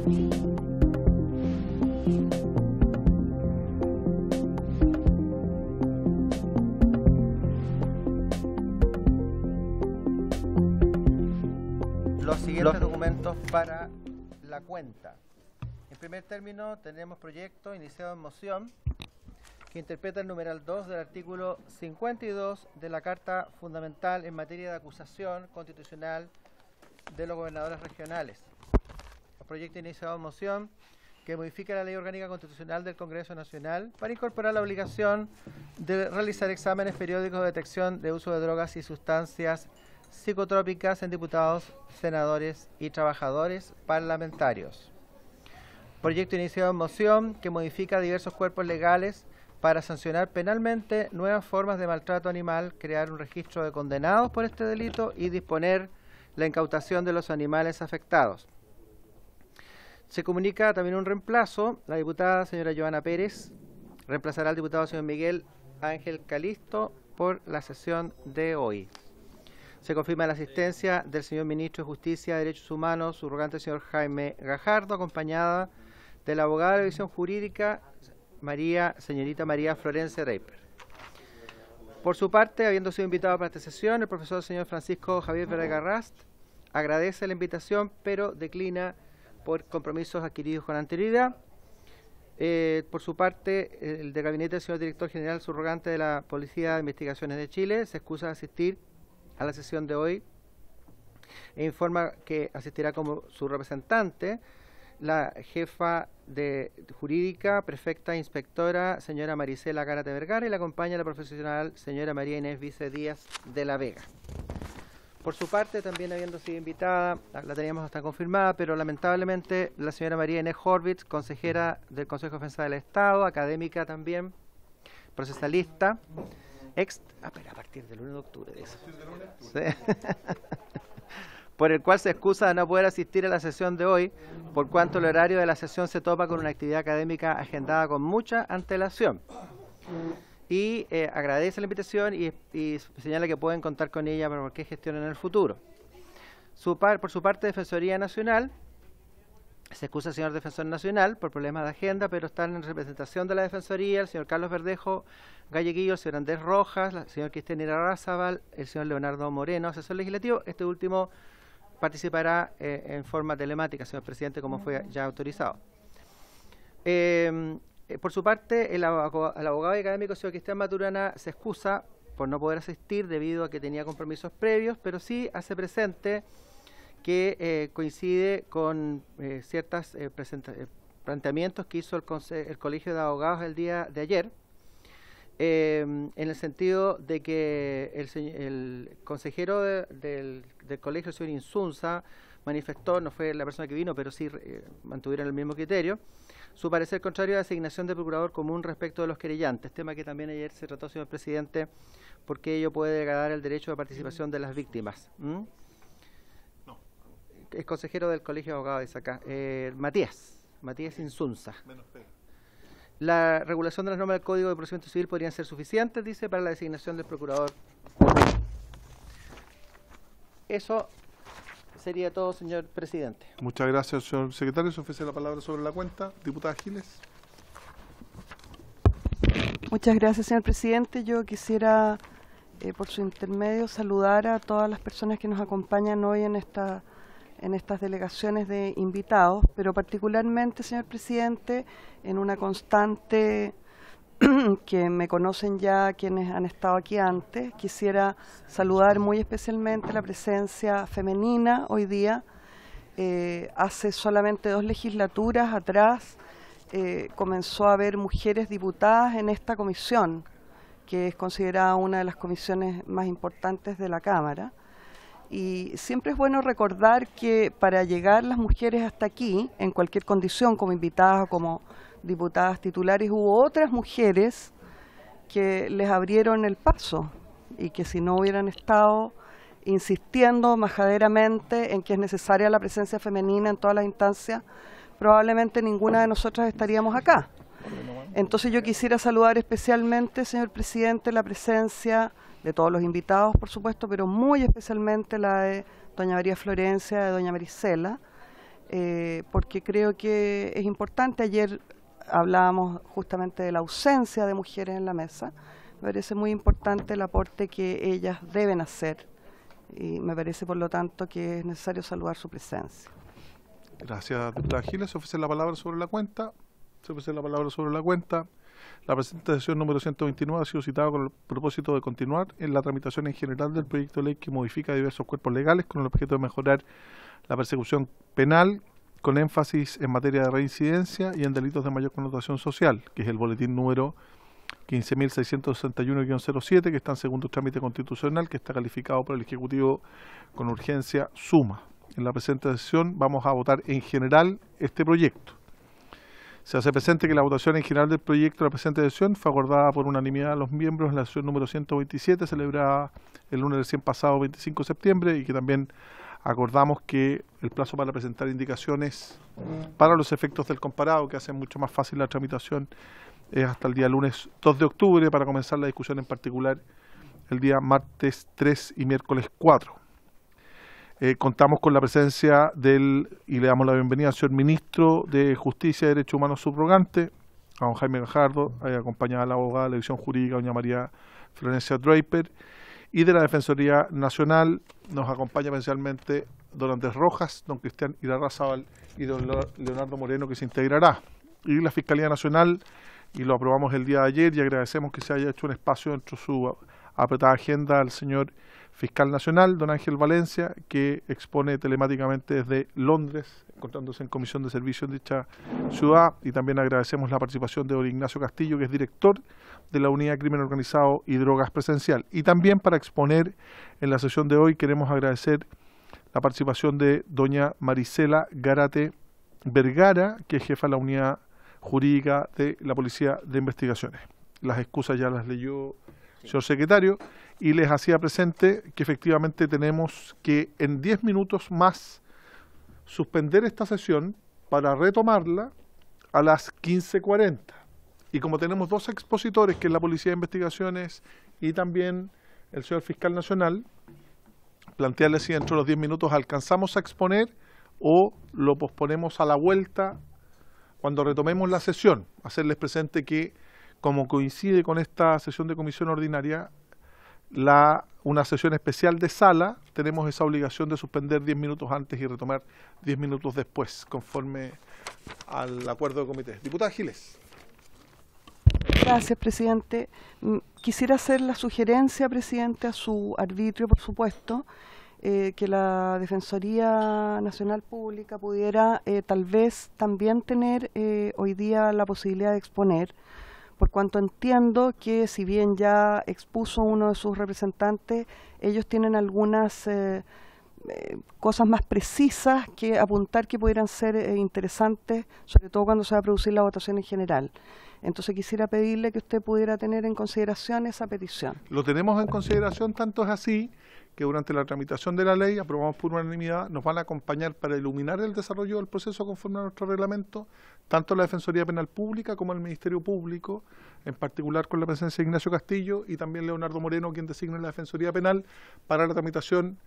Los siguientes documentos para la cuenta. En primer término, tenemos proyecto iniciado en moción que interpreta el numeral 2 del artículo 52 de la Carta Fundamental en materia de acusación constitucional de los gobernadores regionales. El proyecto iniciado en moción que modifica la Ley Orgánica Constitucional del Congreso Nacional para incorporar la obligación de realizar exámenes periódicos de detección de uso de drogas y sustancias psicotrópicas en diputados, senadores y trabajadores parlamentarios. Proyecto iniciado en moción que modifica diversos cuerpos legales para sancionar penalmente nuevas formas de maltrato animal, crear un registro de condenados por este delito y disponer la incautación de los animales afectados. Se comunica también un reemplazo. La diputada señora Joana Pérez reemplazará al diputado señor Miguel Ángel Calisto por la sesión de hoy. Se confirma la asistencia del señor Ministro de Justicia y Derechos Humanos, subrogante señor Jaime Gajardo, acompañada de la abogada de la División Jurídica, señorita María Florencia Reiper. Por su parte, habiendo sido invitado para esta sesión, el profesor señor Francisco Javier Vergara-Rast agradece la invitación, pero declina por compromisos adquiridos con anterioridad. Por su parte, el de gabinete del señor Director General subrogante de la Policía de Investigaciones de Chile se excusa de asistir a la sesión de hoy e informa que asistirá como su representante la jefa de jurídica, prefecta inspectora, señora Marisela Gárate Vergara, y la acompaña la profesional señora María Inés Vice Díaz de la Vega. Por su parte, también habiendo sido invitada, la teníamos hasta confirmada, pero lamentablemente la señora María Inés Horvitz, consejera del Consejo de Defensa del Estado, académica también, procesalista, a partir del 1 de octubre de eso. Sí. Por el cual se excusa de no poder asistir a la sesión de hoy, por cuanto el horario de la sesión se topa con una actividad académica agendada con mucha antelación. Y agradece la invitación y señala que pueden contar con ella para cualquier gestión en el futuro. Por su parte, Defensoría Nacional, se excusa el señor Defensor Nacional por problemas de agenda, pero están en representación de la Defensoría el señor Carlos Verdejo Galleguillo, el señor Andrés Rojas, el señor Cristian Irarrázaval, el señor Leonardo Moreno, asesor legislativo. Este último participará en forma telemática, señor presidente, como fue ya autorizado. Por su parte, el abogado y académico señor Cristian Maturana se excusa por no poder asistir debido a que tenía compromisos previos, pero sí hace presente que coincide con ciertos planteamientos que hizo el Colegio de Abogados el día de ayer, en el sentido de que el consejero del colegio, el señor Insunza, manifestó, no fue la persona que vino, pero sí mantuvieron el mismo criterio, su parecer contrario a la asignación de procurador común respecto de los querellantes, tema que también ayer se trató, señor presidente, porque ello puede degradar el derecho de participación de las víctimas. El consejero del Colegio de Abogados dice acá, Matías Insunza. La regulación de las normas del Código de Procedimiento Civil podrían ser suficientes, dice, para la designación del procurador. Eso sería todo, señor presidente. Muchas gracias, señor secretario. Se ofrece la palabra sobre la cuenta. Diputada Giles. Muchas gracias, señor presidente. Yo quisiera, por su intermedio, saludar a todas las personas que nos acompañan hoy en estas delegaciones de invitados, pero particularmente, señor presidente, en una constante que me conocen ya quienes han estado aquí antes, quisiera saludar muy especialmente la presencia femenina hoy día. Hace solamente 2 legislaturas atrás comenzó a haber mujeres diputadas en esta comisión, que es considerada una de las comisiones más importantes de la Cámara. Y siempre es bueno recordar que para llegar las mujeres hasta aquí, en cualquier condición, como invitadas o como diputadas titulares, hubo otras mujeres que les abrieron el paso y que si no hubieran estado insistiendo majaderamente en que es necesaria la presencia femenina en todas las instancias, probablemente ninguna de nosotras estaríamos acá. Entonces yo quisiera saludar especialmente, señor presidente, la presencia de todos los invitados, por supuesto, pero muy especialmente la de doña María Florencia, de doña Marisela, porque porque creo que es importante. Ayer hablábamos justamente de la ausencia de mujeres en la mesa. Me parece muy importante el aporte que ellas deben hacer y me parece, por lo tanto, que es necesario saludar su presencia. Gracias, diputada Giles. Se ofrece la palabra sobre la cuenta. La presente sesión número 129 ha sido citada con el propósito de continuar en la tramitación en general del proyecto de ley que modifica diversos cuerpos legales con el objeto de mejorar la persecución penal con énfasis en materia de reincidencia y en delitos de mayor connotación social, que es el boletín número 15.661-07, que está en segundo trámite constitucional, que está calificado por el Ejecutivo con urgencia suma. En la presente sesión vamos a votar en general este proyecto. Se hace presente que la votación en general del proyecto de la presente sesión fue acordada por unanimidad de los miembros en la sesión número 127, celebrada el lunes recién pasado 25 de septiembre, y que también acordamos que el plazo para presentar indicaciones para los efectos del comparado, que hacen mucho más fácil la tramitación, es hasta el día lunes 2 de octubre para comenzar la discusión en particular el día martes 3 y miércoles 4. Contamos con la presencia y le damos la bienvenida al señor Ministro de Justicia y Derechos Humanos subrogante, a don Jaime Gajardo, acompañada de la abogada de la División Jurídica, doña María Florencia Draper, y de la Defensoría Nacional nos acompaña especialmente don Andrés Rojas, don Cristian Irarrázaval y don Leonardo Moreno, que se integrará. Y la Fiscalía Nacional, y lo aprobamos el día de ayer, y agradecemos que se haya hecho un espacio dentro de su apretada agenda al señor Fiscal Nacional, don Ángel Valencia, que expone telemáticamente desde Londres, encontrándose en comisión de servicio en dicha ciudad, y también agradecemos la participación de don Ignacio Castillo, que es director de la Unidad de Crimen Organizado y Drogas Presencial. Y también para exponer en la sesión de hoy queremos agradecer la participación de doña Marisela Garate Vergara, que es jefa de la Unidad Jurídica de la Policía de Investigaciones. Las excusas ya las leyó el señor secretario, y les hacía presente que efectivamente tenemos que en 10 minutos más suspender esta sesión para retomarla a las 15:40. Y como tenemos dos expositores, que es la Policía de Investigaciones y también el señor Fiscal Nacional, plantearles si dentro de los 10 minutos alcanzamos a exponer o lo posponemos a la vuelta cuando retomemos la sesión. Hacerles presente que, como coincide con esta sesión de comisión ordinaria, una sesión especial de sala, tenemos esa obligación de suspender 10 minutos antes y retomar 10 minutos después, conforme al acuerdo de comité. Diputada Giles. Gracias, presidente. Quisiera hacer la sugerencia, presidente, a su arbitrio, por supuesto, que la Defensoría Nacional Pública pudiera tal vez también tener hoy día la posibilidad de exponer, por cuanto entiendo que, si bien ya expuso uno de sus representantes, ellos tienen algunas cosas más precisas que apuntar que pudieran ser interesantes, sobre todo cuando se va a producir la votación en general. Entonces quisiera pedirle que usted pudiera tener en consideración esa petición. Lo tenemos en consideración, tanto es así que durante la tramitación de la ley, aprobamos por unanimidad, nos van a acompañar para iluminar el desarrollo del proceso conforme a nuestro reglamento, tanto la Defensoría Penal Pública como el Ministerio Público, en particular con la presencia de Ignacio Castillo y también Leonardo Moreno, quien designa la Defensoría Penal para la tramitación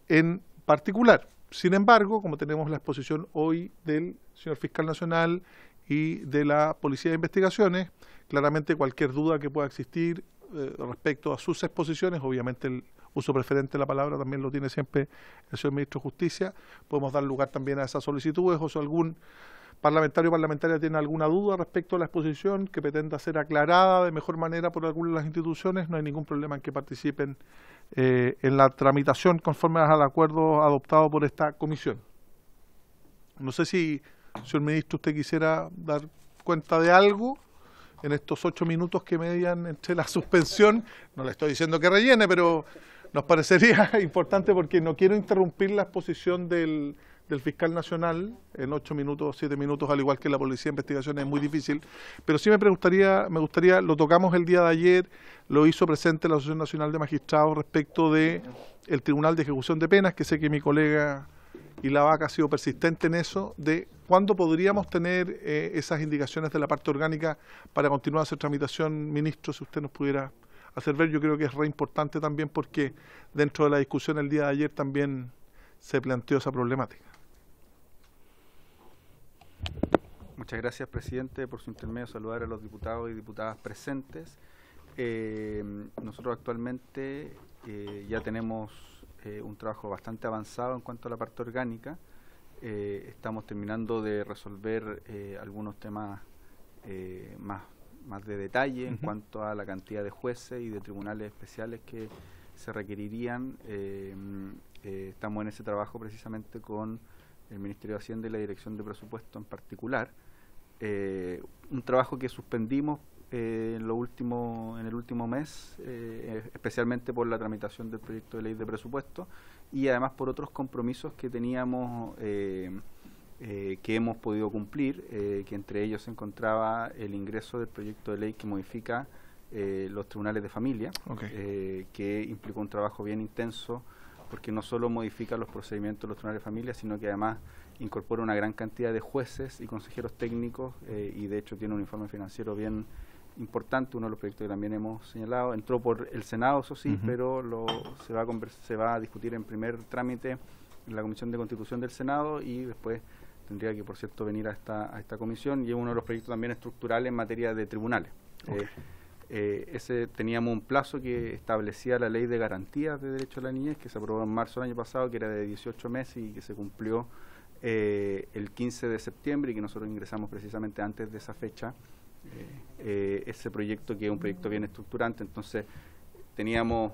en particular. Sin embargo, como tenemos la exposición hoy del señor Fiscal Nacional y de la Policía de Investigaciones, claramente cualquier duda que pueda existir respecto a sus exposiciones, obviamente el uso preferente de la palabra también lo tiene siempre el señor Ministro de Justicia, podemos dar lugar también a esas solicitudes, o si algún parlamentario o parlamentaria tiene alguna duda respecto a la exposición que pretenda ser aclarada de mejor manera por alguna de las instituciones, no hay ningún problema en que participen en la tramitación conforme al acuerdo adoptado por esta comisión. No sé si, señor Ministro, usted quisiera dar cuenta de algo en estos 8 minutos que median entre la suspensión. No le estoy diciendo que rellene, pero nos parecería importante porque no quiero interrumpir la exposición del Fiscal Nacional en 8 minutos, 7 minutos, al igual que la Policía de Investigación, es muy difícil. Pero sí me gustaría, lo tocamos el día de ayer, lo hizo presente la Asociación Nacional de Magistrados respecto de el Tribunal de Ejecución de Penas, que sé que mi colega Ilavaca ha sido persistente en eso, de cuándo podríamos tener esas indicaciones de la parte orgánica para continuar esa tramitación. Ministro, si usted nos pudiera hacer ver, yo creo que es re importante también porque dentro de la discusión el día de ayer también se planteó esa problemática. Muchas gracias, presidente. Por su intermedio, saludar a los diputados y diputadas presentes. Nosotros actualmente ya tenemos un trabajo bastante avanzado en cuanto a la parte orgánica. Estamos terminando de resolver algunos temas más de detalle en cuanto a la cantidad de jueces y de tribunales especiales que se requerirían. Estamos en ese trabajo precisamente con el Ministerio de Hacienda y la Dirección de Presupuesto en particular. Un trabajo que suspendimos en el último mes, especialmente por la tramitación del proyecto de ley de presupuesto y además por otros compromisos que teníamos que hemos podido cumplir, que entre ellos se encontraba el ingreso del proyecto de ley que modifica los tribunales de familia, que implicó un trabajo bien intenso, porque no solo modifica los procedimientos de los tribunales de familia, sino que además incorpora una gran cantidad de jueces y consejeros técnicos, y de hecho tiene un informe financiero bien importante, uno de los proyectos que también hemos señalado. Entró por el Senado, eso sí, pero se va a discutir en primer trámite en la Comisión de Constitución del Senado y después tendría que, por cierto, venir a esta comisión, y es uno de los proyectos también estructurales en materia de tribunales. Teníamos un plazo que establecía la Ley de Garantías de Derecho a la Niñez, que se aprobó en marzo del año pasado, que era de 18 meses y que se cumplió el 15 de septiembre y que nosotros ingresamos precisamente antes de esa fecha. Ese proyecto, que es un proyecto bien estructurante, entonces teníamos,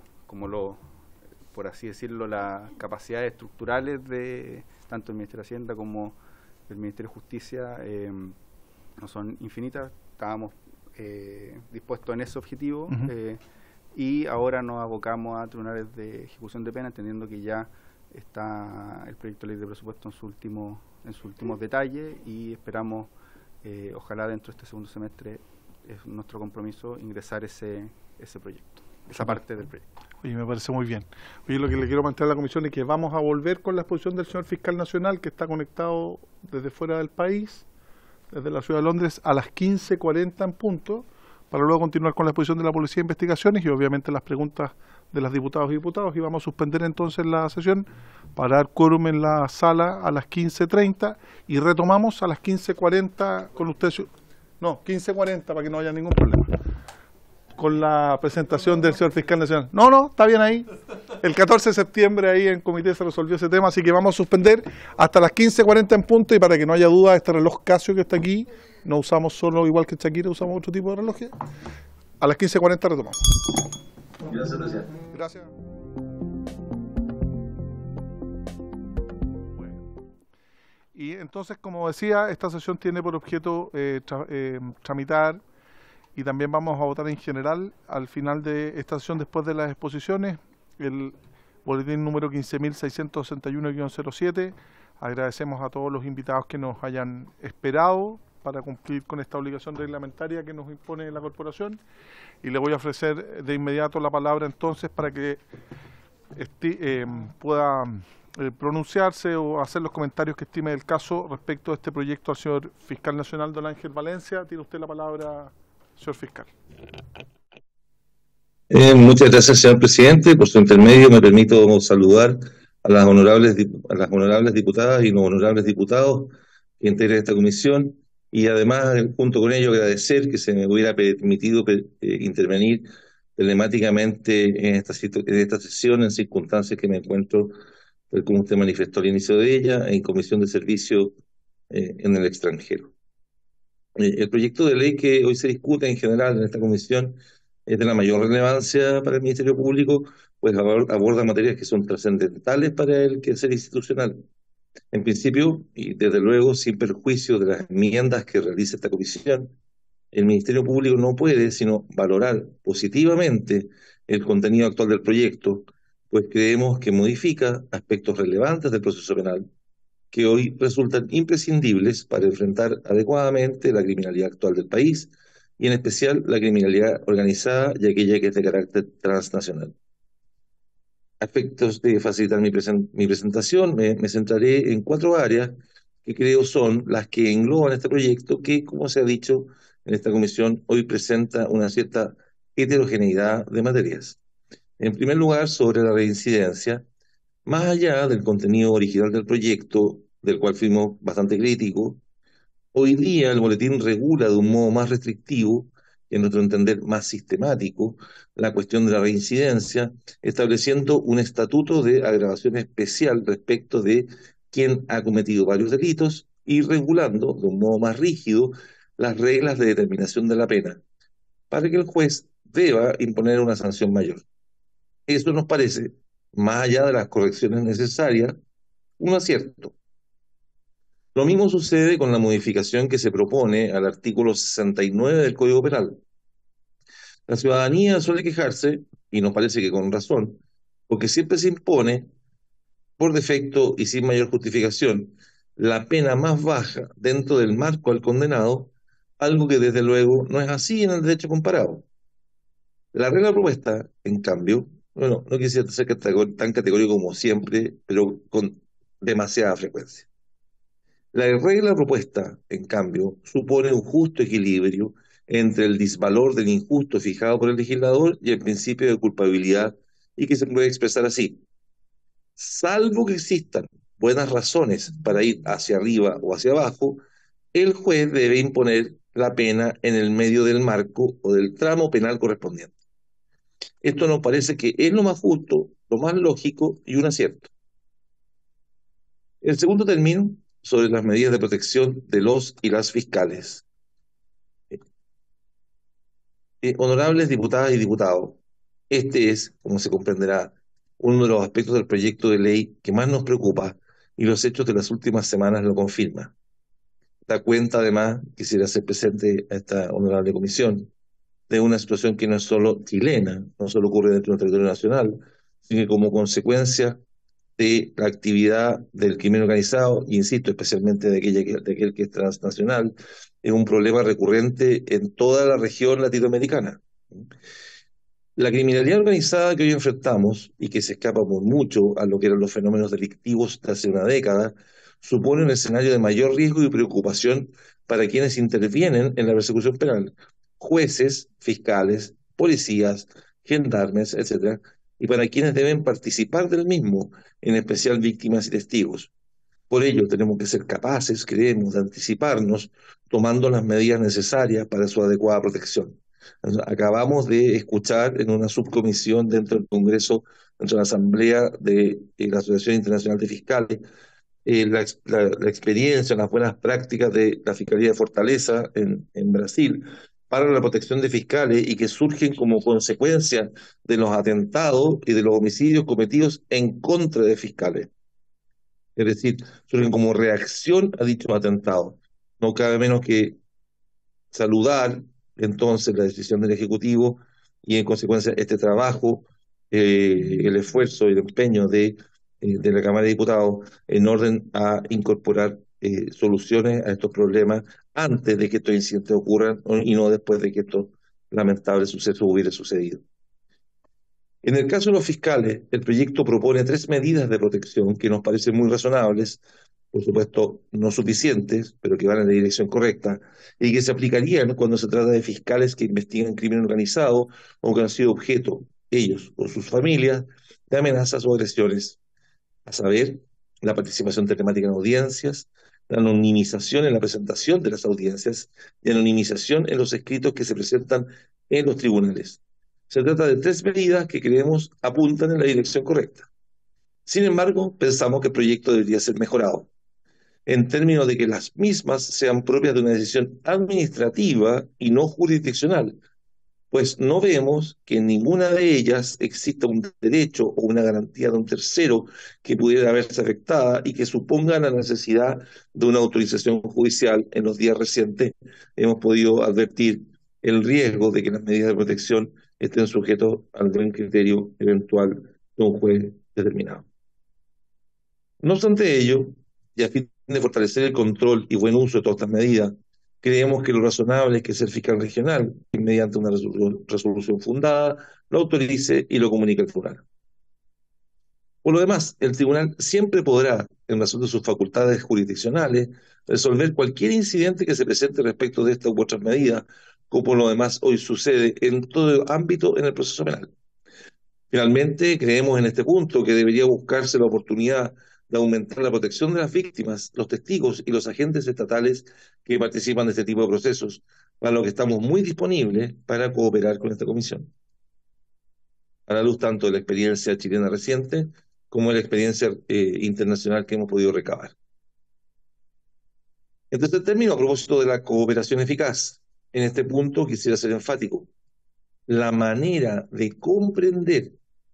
por así decirlo, las capacidades estructurales de tanto el Ministerio de Hacienda como el Ministerio de Justicia no son infinitas. Estábamos dispuestos en ese objetivo y ahora nos abocamos a tribunales de ejecución de pena, entendiendo que ya está el proyecto de ley de presupuesto en sus últimos detalles, y esperamos ojalá dentro de este segundo semestre, es nuestro compromiso ingresar ese proyecto, esa parte del proyecto. Oye, me parece muy bien. Oye, lo que le quiero mantener a la comisión es que vamos a volver con la exposición del señor fiscal nacional, que está conectado desde fuera del país, desde la ciudad de Londres, a las 15:40 en punto, para luego continuar con la exposición de la Policía de Investigaciones y obviamente las preguntas de las diputadas y diputados, y vamos a suspender entonces la sesión para dar quórum en la sala a las 15:30 y retomamos a las 15:40 con ustedes. No, 15:40 para que no haya ningún problema. Con la presentación del señor fiscal nacional. No, está bien ahí. El 14 de septiembre ahí en comité se resolvió ese tema, así que vamos a suspender hasta las 15:40 en punto, y para que no haya duda, este reloj Casio que está aquí, no usamos solo igual que Shakira, usamos otro tipo de relojes. A las 15:40 retomamos. Gracias, presidente. Gracias. Y entonces, como decía, esta sesión tiene por objeto tramitar, y también vamos a votar en general al final de esta sesión, después de las exposiciones, el boletín número 15.661-07. Agradecemos a todos los invitados que nos hayan esperado para cumplir con esta obligación reglamentaria que nos impone la corporación, y le voy a ofrecer de inmediato la palabra entonces para que pueda pronunciarse o hacer los comentarios que estime del caso respecto a este proyecto al señor fiscal nacional, don Ángel Valencia. Tiene usted la palabra, señor fiscal. Muchas gracias, señor presidente. Por su intermedio me permito saludar a las honorables diputadas y los honorables diputados que integran esta comisión, y además, junto con ello, agradecer que se me hubiera permitido intervenir telemáticamente en esta sesión, en circunstancias que me encuentro, como usted manifestó al inicio de ella, en comisión de servicio en el extranjero. El proyecto de ley que hoy se discute en general en esta comisión es de la mayor relevancia para el Ministerio Público, pues aborda materias que son trascendentales para el quehacer institucional. En principio, y desde luego sin perjuicio de las enmiendas que realiza esta comisión, el Ministerio Público no puede sino valorar positivamente el contenido actual del proyecto, pues creemos que modifica aspectos relevantes del proceso penal que hoy resultan imprescindibles para enfrentar adecuadamente la criminalidad actual del país, y en especial la criminalidad organizada y aquella que es de carácter transnacional. A efectos de facilitar mi presentación, me centraré en 4 áreas que creo son las que engloban este proyecto, que, como se ha dicho en esta comisión, hoy presenta una cierta heterogeneidad de materias. En primer lugar, sobre la reincidencia. Más allá del contenido original del proyecto, del cual fuimos bastante críticos, Hoy día el boletín regula de un modo más restrictivo, y en nuestro entender más sistemático, la cuestión de la reincidencia, estableciendo un estatuto de agravación especial respecto de quien ha cometido varios delitos y regulando de un modo más rígido las reglas de determinación de la pena, para que el juez deba imponer una sanción mayor. Eso nos parece, más allá de las correcciones necesarias, un acierto. Lo mismo sucede con la modificación que se propone al artículo 69 del Código Penal. La ciudadanía suele quejarse, y nos parece que con razón, porque siempre se impone, por defecto y sin mayor justificación, la pena más baja dentro del marco al condenado, algo que desde luego no es así en el derecho comparado. La regla propuesta, en cambio, bueno, no quisiera ser tan categórico como siempre, pero con demasiada frecuencia. La regla propuesta, en cambio, supone un justo equilibrio entre el disvalor del injusto fijado por el legislador y el principio de culpabilidad, y que se puede expresar así. Salvo que existan buenas razones para ir hacia arriba o hacia abajo, el juez debe imponer la pena en el medio del marco o del tramo penal correspondiente. Esto nos parece que es lo más justo, lo más lógico y un acierto. El segundo término, sobre las medidas de protección de los y las fiscales. Honorables diputadas y diputados, este es, como se comprenderá, uno de los aspectos del proyecto de ley que más nos preocupa y los hechos de las últimas semanas lo confirman. Da cuenta, además, quisiera hacer presente a esta honorable comisión, de una situación que no es solo chilena, no solo ocurre dentro del territorio nacional, sino que como consecuencia de la actividad del crimen organizado, e insisto, especialmente de aquel que es transnacional, es un problema recurrente en toda la región latinoamericana. La criminalidad organizada que hoy enfrentamos, y que se escapa por mucho a lo que eran los fenómenos delictivos de hace una década, supone un escenario de mayor riesgo y preocupación para quienes intervienen en la persecución penal, jueces, fiscales, policías, gendarmes, etcétera, y para quienes deben participar del mismo, en especial víctimas y testigos. Por ello, tenemos que ser capaces, creemos, de anticiparnos, tomando las medidas necesarias para su adecuada protección. Acabamos de escuchar en una subcomisión dentro del Congreso, dentro de la Asamblea de la Asociación Internacional de Fiscales, la experiencia, las buenas prácticas de la Fiscalía de Fortaleza en Brasil para la protección de fiscales y que surgen como consecuencia de los atentados y de los homicidios cometidos en contra de fiscales. Es decir, surgen como reacción a dichos atentados. No cabe menos que saludar entonces la decisión del Ejecutivo y en consecuencia este trabajo, el esfuerzo y el empeño de la Cámara de Diputados en orden a incorporar soluciones a estos problemas antes de que estos incidentes ocurran y no después de que estos lamentables sucesos hubieran sucedido. En el caso de los fiscales, el proyecto propone 3 medidas de protección que nos parecen muy razonables, por supuesto no suficientes, pero que van en la dirección correcta, y que se aplicarían cuando se trata de fiscales que investigan crimen organizado o que han sido objeto, ellos o sus familias, de amenazas o agresiones, a saber, la participación telemática en audiencias, la anonimización en la presentación de las audiencias y anonimización en los escritos que se presentan en los tribunales. Se trata de 3 medidas que creemos apuntan en la dirección correcta. Sin embargo, pensamos que el proyecto debería ser mejorado, en términos de que las mismas sean propias de una decisión administrativa y no jurisdiccional, pues no vemos que en ninguna de ellas exista un derecho o una garantía de un tercero que pudiera verse afectada y que suponga la necesidad de una autorización judicial. En los días recientes hemos podido advertir el riesgo de que las medidas de protección estén sujetos al buen criterio eventual de un juez determinado. No obstante ello, y a fin de fortalecer el control y buen uso de todas estas medidas, creemos que lo razonable es que el fiscal regional, que mediante una resolución fundada, lo autorice y lo comunique al tribunal. Por lo demás, el tribunal siempre podrá, en razón de sus facultades jurisdiccionales, resolver cualquier incidente que se presente respecto de estas u otras medidas, como por lo demás hoy sucede en todo ámbito en el proceso penal. Finalmente, creemos en este punto que debería buscarse la oportunidad de aumentar la protección de las víctimas, los testigos y los agentes estatales que participan de este tipo de procesos, para lo que estamos muy disponibles para cooperar con esta comisión, a la luz tanto de la experiencia chilena reciente como de la experiencia internacional que hemos podido recabar. En tercer término, a propósito de la cooperación eficaz, en este punto quisiera ser enfático. La manera de comprender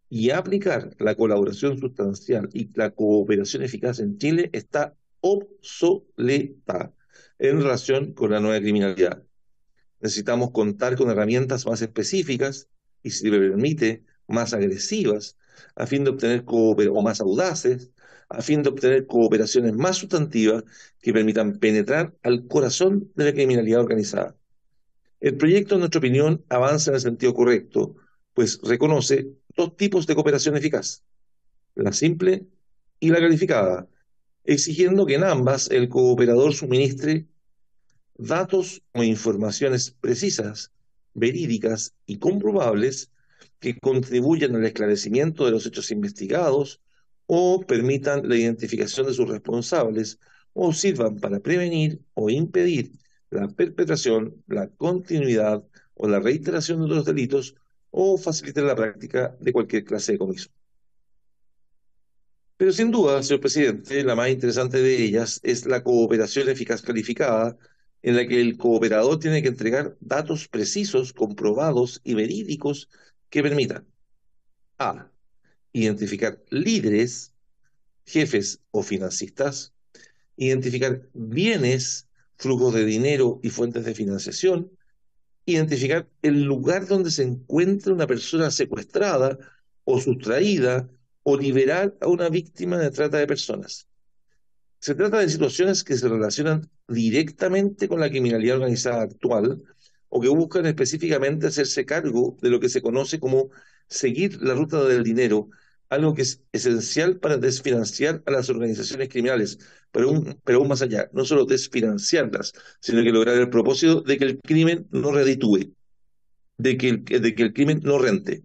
y aplicar la colaboración sustancial y la cooperación eficaz en Chile está obsoleta en relación con la nueva criminalidad. Necesitamos contar con herramientas más específicas y, si me permite, más agresivas, a fin de obtener o más audaces, a fin de obtener cooperaciones más sustantivas que permitan penetrar al corazón de la criminalidad organizada. El proyecto, en nuestra opinión, avanza en el sentido correcto, pues reconoce dos tipos de cooperación eficaz, la simple y la calificada, exigiendo que en ambas el cooperador suministre datos o informaciones precisas, verídicas y comprobables que contribuyan al esclarecimiento de los hechos investigados o permitan la identificación de sus responsables o sirvan para prevenir o impedir la perpetración, la continuidad o la reiteración de los delitos o facilitar la práctica de cualquier clase de comiso. Pero sin duda, señor presidente, la más interesante de ellas es la cooperación eficaz calificada, en la que el cooperador tiene que entregar datos precisos, comprobados y verídicos que permitan a. Identificar líderes, jefes o financistas, identificar bienes, flujos de dinero y fuentes de financiación, identificar el lugar donde se encuentra una persona secuestrada o sustraída o liberar a una víctima de trata de personas. Se trata de situaciones que se relacionan directamente con la criminalidad organizada actual o que buscan específicamente hacerse cargo de lo que se conoce como seguir la ruta del dinero, algo que es esencial para desfinanciar a las organizaciones criminales, pero aún más allá, no solo desfinanciarlas, sino que lograr el propósito de que el crimen no reditúe, de que el crimen no rente.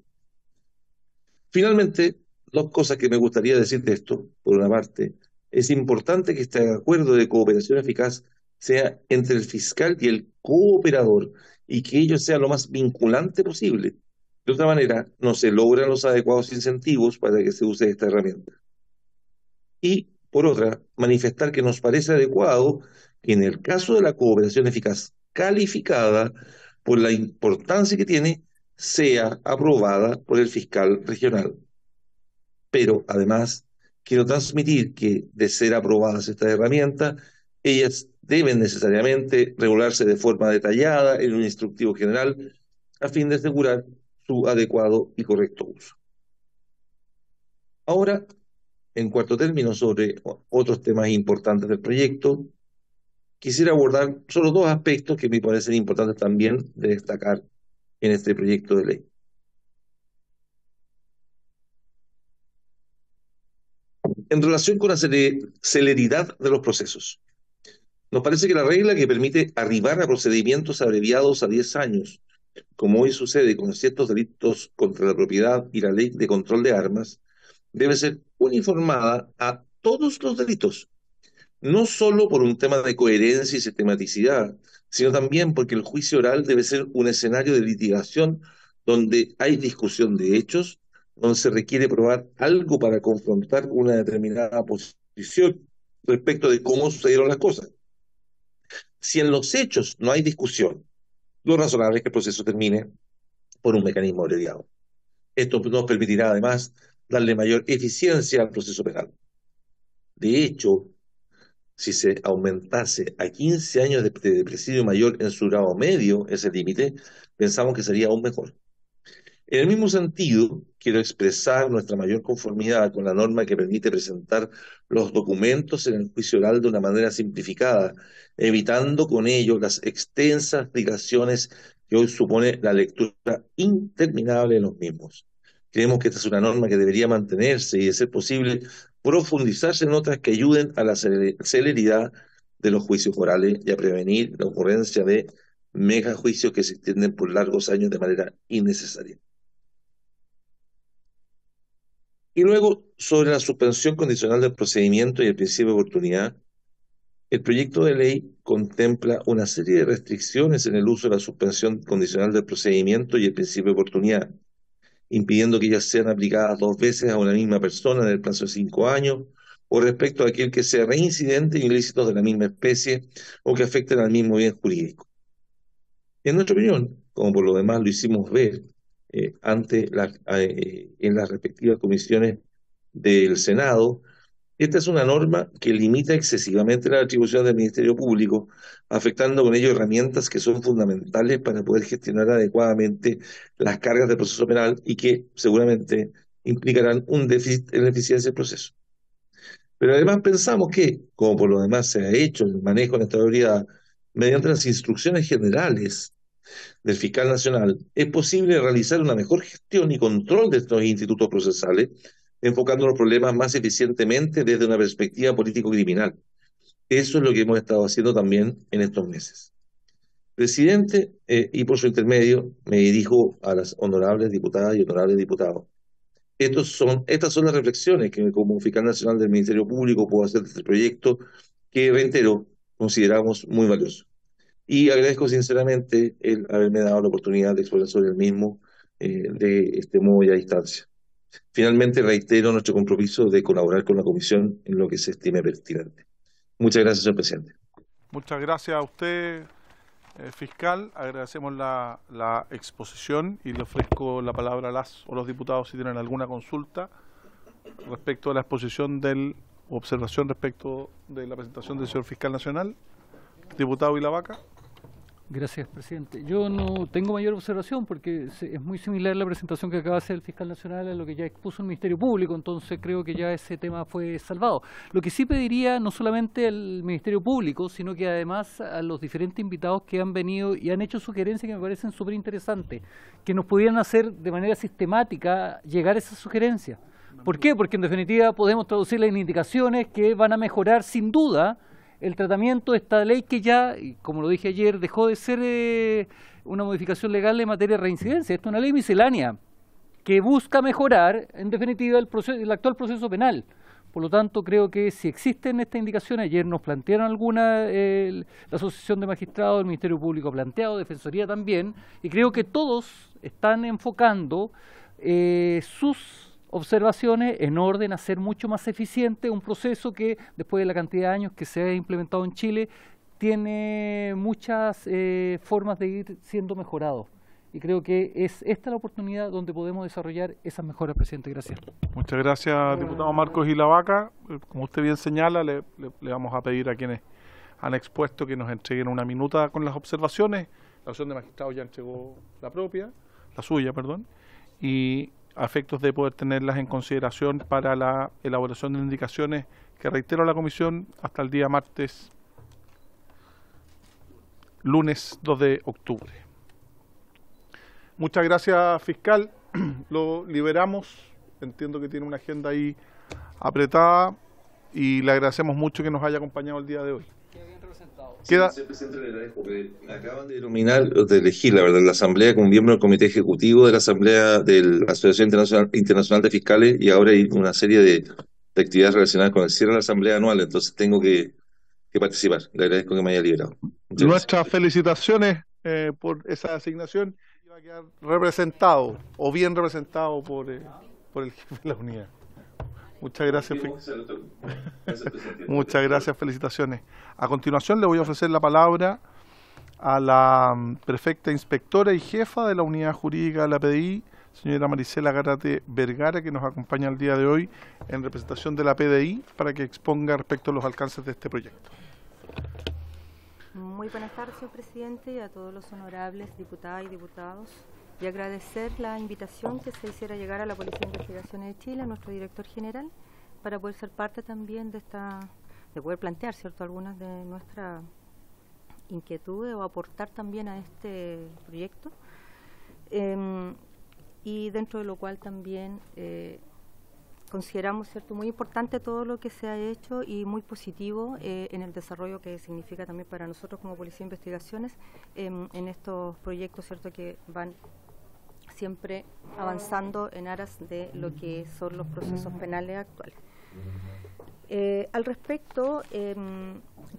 Finalmente, dos cosas que me gustaría decir de esto. Por una parte, es importante que este acuerdo de cooperación eficaz sea entre el fiscal y el cooperador y que ello sea lo más vinculante posible. De otra manera, no se logran los adecuados incentivos para que se use esta herramienta. Y, por otra, manifestar que nos parece adecuado que en el caso de la cooperación eficaz calificada, por la importancia que tiene, sea aprobada por el fiscal regional. Pero, además, quiero transmitir que, de ser aprobadas estas herramientas, ellas deben necesariamente regularse de forma detallada en un instructivo general a fin de asegurar su adecuado y correcto uso. Ahora, en cuarto término, sobre otros temas importantes del proyecto, quisiera abordar solo dos aspectos que me parecen importantes también de destacar en este proyecto de ley. En relación con la celeridad de los procesos, nos parece que la regla que permite arribar a procedimientos abreviados a 10 años, como hoy sucede con ciertos delitos contra la propiedad y la ley de control de armas, debe ser uniformada a todos los delitos, no solo por un tema de coherencia y sistematicidad, sino también porque el juicio oral debe ser un escenario de litigación donde hay discusión de hechos, donde se requiere probar algo para confrontar una determinada posición respecto de cómo sucedieron las cosas. Si en los hechos no hay discusión, lo razonable es que el proceso termine por un mecanismo abreviado. Esto nos permitirá además darle mayor eficiencia al proceso penal. De hecho, si se aumentase a 15 años de presidio mayor en su grado medio, ese límite, pensamos que sería aún mejor. En el mismo sentido, quiero expresar nuestra mayor conformidad con la norma que permite presentar los documentos en el juicio oral de una manera simplificada, evitando con ello las extensas dilaciones que hoy supone la lectura interminable de los mismos. Creemos que esta es una norma que debería mantenerse y, de ser posible, profundizarse en otras que ayuden a la celeridad de los juicios orales y a prevenir la ocurrencia de megajuicios que se extienden por largos años de manera innecesaria. Y luego, sobre la suspensión condicional del procedimiento y el principio de oportunidad, el proyecto de ley contempla una serie de restricciones en el uso de la suspensión condicional del procedimiento y el principio de oportunidad, impidiendo que ellas sean aplicadas 2 veces a una misma persona en el plazo de 5 años, o respecto a aquel que sea reincidente en ilícitos de la misma especie o que afecten al mismo bien jurídico. En nuestra opinión, como por lo demás lo hicimos ver en las respectivas comisiones del Senado, esta es una norma que limita excesivamente la atribución del Ministerio Público, afectando con ello herramientas que son fundamentales para poder gestionar adecuadamente las cargas del proceso penal y que seguramente implicarán un déficit en la eficiencia del proceso. Pero además pensamos que, como por lo demás se ha hecho el manejo de esta autoridad mediante las instrucciones generales del fiscal nacional, es posible realizar una mejor gestión y control de estos institutos procesales, enfocando los problemas más eficientemente desde una perspectiva político-criminal. Eso es lo que hemos estado haciendo también en estos meses. Presidente, y por su intermedio me dirijo a las honorables diputadas y honorables diputados. Estas son las reflexiones que como fiscal nacional del Ministerio Público puedo hacer de este proyecto, que reitero, consideramos muy valioso. Y agradezco sinceramente el haberme dado la oportunidad de exponer sobre el mismo de este modo y a distancia. Finalmente reitero nuestro compromiso de colaborar con la Comisión en lo que se estime pertinente. Muchas gracias, señor presidente. Muchas gracias a usted, fiscal. Agradecemos la exposición y le ofrezco la palabra a las o los diputados si tienen alguna consulta respecto a la exposición o observación respecto de la presentación del señor fiscal nacional. Diputado Ilavaca. Gracias, presidente. Yo no tengo mayor observación porque es muy similar la presentación que acaba de hacer el fiscal nacional a lo que ya expuso el Ministerio Público, entonces creo que ya ese tema fue salvado. Lo que sí pediría no solamente al Ministerio Público, sino que además a los diferentes invitados que han venido y han hecho sugerencias que me parecen súper interesantes, que nos pudieran hacer de manera sistemática llegar a esas sugerencias. ¿Por qué? Porque en definitiva podemos traducirlas en indicaciones que van a mejorar sin duda el tratamiento de esta ley que ya, como lo dije ayer, dejó de ser una modificación legal en materia de reincidencia. Esto es una ley miscelánea que busca mejorar, en definitiva, el actual proceso penal. Por lo tanto, creo que si existen estas indicaciones, ayer nos plantearon alguna, la Asociación de Magistrados, el Ministerio Público ha planteado, Defensoría también, y creo que todos están enfocando sus observaciones en orden a hacer mucho más eficiente un proceso que, después de la cantidad de años que se ha implementado en Chile, tiene muchas formas de ir siendo mejorado. Y creo que es esta la oportunidad donde podemos desarrollar esas mejoras, presidente. Gracias. Muchas gracias, diputado Marcos Ilavaca. Como usted bien señala, le vamos a pedir a quienes han expuesto que nos entreguen una minuta con las observaciones. La Asociación de Magistrados ya entregó la suya, y a efectos de poder tenerlas en consideración para la elaboración de indicaciones que reitero a la Comisión hasta el día lunes 2 de octubre. Muchas gracias, fiscal. Lo liberamos. Entiendo que tiene una agenda ahí apretada y le agradecemos mucho que nos haya acompañado el día de hoy. Señor presidente, le agradezco, porque acaban de elegir, la verdad, la Asamblea como miembro del Comité Ejecutivo de la Asamblea de la Asociación Internacional de Fiscales, y ahora hay una serie de actividades relacionadas con el cierre de la Asamblea anual, entonces tengo que participar. Le agradezco que me haya liberado. Nuestras felicitaciones por esa asignación. Va a quedar representado o bien representado por el jefe de la unidad. Muchas gracias. Muchas gracias, felicitaciones. A continuación le voy a ofrecer la palabra a la prefecta inspectora y jefa de la unidad jurídica de la PDI, señora Marisela Garate Vergara, que nos acompaña el día de hoy en representación de la PDI para que exponga respecto a los alcances de este proyecto. Muy buenas tardes, señor presidente, y a todos los honorables diputadas y diputados. Y agradecer la invitación que se hiciera llegar a la Policía de Investigaciones de Chile, a nuestro director general, para poder ser parte también de poder plantear, ¿cierto?, algunas de nuestras inquietudes o aportar también a este proyecto. Y dentro de lo cual también consideramos, ¿cierto?, muy importante todo lo que se ha hecho y muy positivo en el desarrollo que significa también para nosotros como Policía de Investigaciones en estos proyectos, ¿cierto?, que van siempre avanzando en aras de lo que son los procesos penales actuales. Al respecto,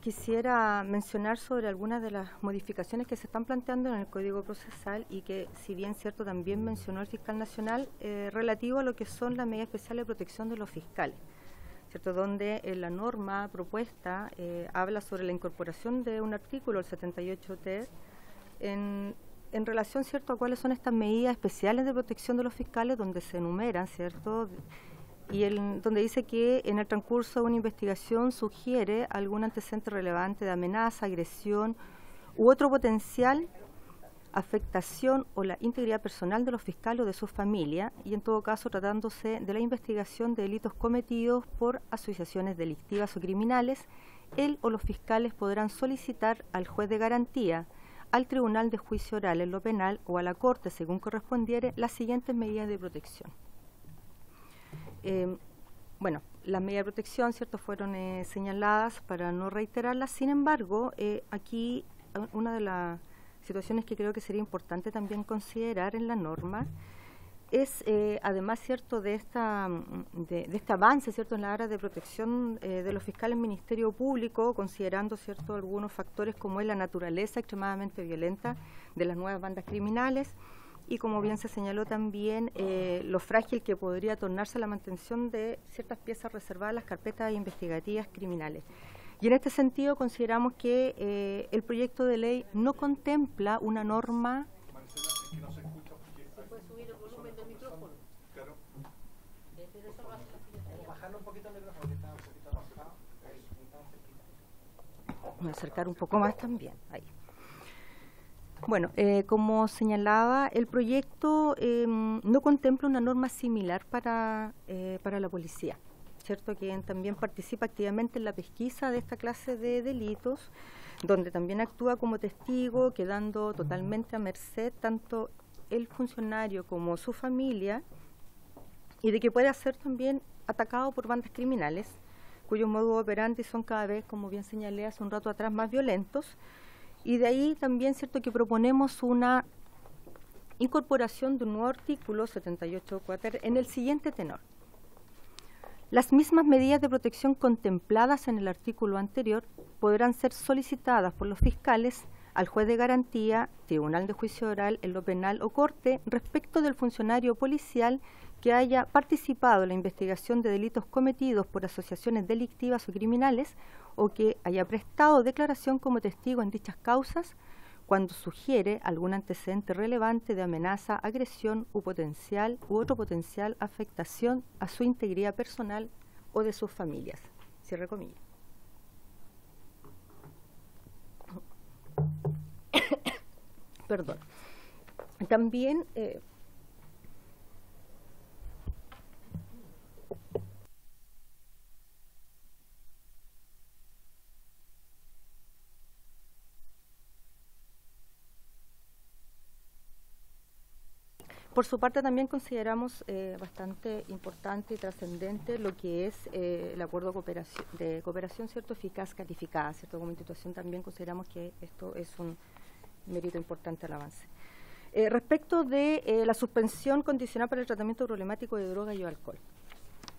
quisiera mencionar sobre algunas de las modificaciones que se están planteando en el Código Procesal y que, si bien cierto, también mencionó el fiscal nacional, relativo a lo que son las medidas especiales de protección de los fiscales, ¿cierto? Donde la norma propuesta habla sobre la incorporación de un artículo, el 78T, en relación, ¿cierto?, a cuáles son estas medidas especiales de protección de los fiscales, donde se enumeran, ¿cierto?, y donde dice que en el transcurso de una investigación sugiere algún antecedente relevante de amenaza, agresión u otro potencial afectación o la integridad personal de los fiscales o de su familia, y en todo caso tratándose de la investigación de delitos cometidos por asociaciones delictivas o criminales, él o los fiscales podrán solicitar al juez de garantía, al Tribunal de Juicio Oral en lo penal o a la Corte, según correspondiere, las siguientes medidas de protección. Bueno, las medidas de protección, ¿cierto?, fueron señaladas para no reiterarlas. Sin embargo, aquí una de las situaciones que creo que sería importante también considerar en la norma es, además, ¿cierto?, de este avance, ¿cierto?, en la área de protección de los fiscales del Ministerio Público, considerando, ¿cierto?, algunos factores como es la naturaleza extremadamente violenta de las nuevas bandas criminales, y como bien se señaló también, lo frágil que podría tornarse la mantención de ciertas piezas reservadas a las carpetas investigativas criminales. Y en este sentido consideramos que el proyecto de ley no contempla una norma... ¿Se puede subir el volumen del micrófono? Claro. Bajarlo un poquito el micrófono, que está un poquito apagado. Voy a acercar un poco más también, ahí. Bueno, como señalaba, el proyecto no contempla una norma similar para la policía, ¿cierto?, que también participa activamente en la pesquisa de esta clase de delitos, donde también actúa como testigo, quedando totalmente a merced tanto el funcionario como su familia, y de que puede ser también atacado por bandas criminales, cuyos modus operandi son cada vez, como bien señalé hace un rato atrás, más violentos. Y de ahí también, ¿cierto?, que proponemos una incorporación de un nuevo artículo 78.4 en el siguiente tenor. Las mismas medidas de protección contempladas en el artículo anterior podrán ser solicitadas por los fiscales al juez de garantía, Tribunal de Juicio Oral en lo penal o Corte respecto del funcionario policial que haya participado en la investigación de delitos cometidos por asociaciones delictivas o criminales o que haya prestado declaración como testigo en dichas causas cuando sugiere algún antecedente relevante de amenaza, agresión u otro potencial afectación a su integridad personal o de sus familias. Cierre comillas. Perdón. También por su parte también consideramos bastante importante y trascendente lo que es el acuerdo de cooperación, ¿cierto?, eficaz calificada, ¿cierto? Como institución también consideramos que esto es un mérito importante al avance. Respecto de la suspensión condicional para el tratamiento problemático de droga y alcohol.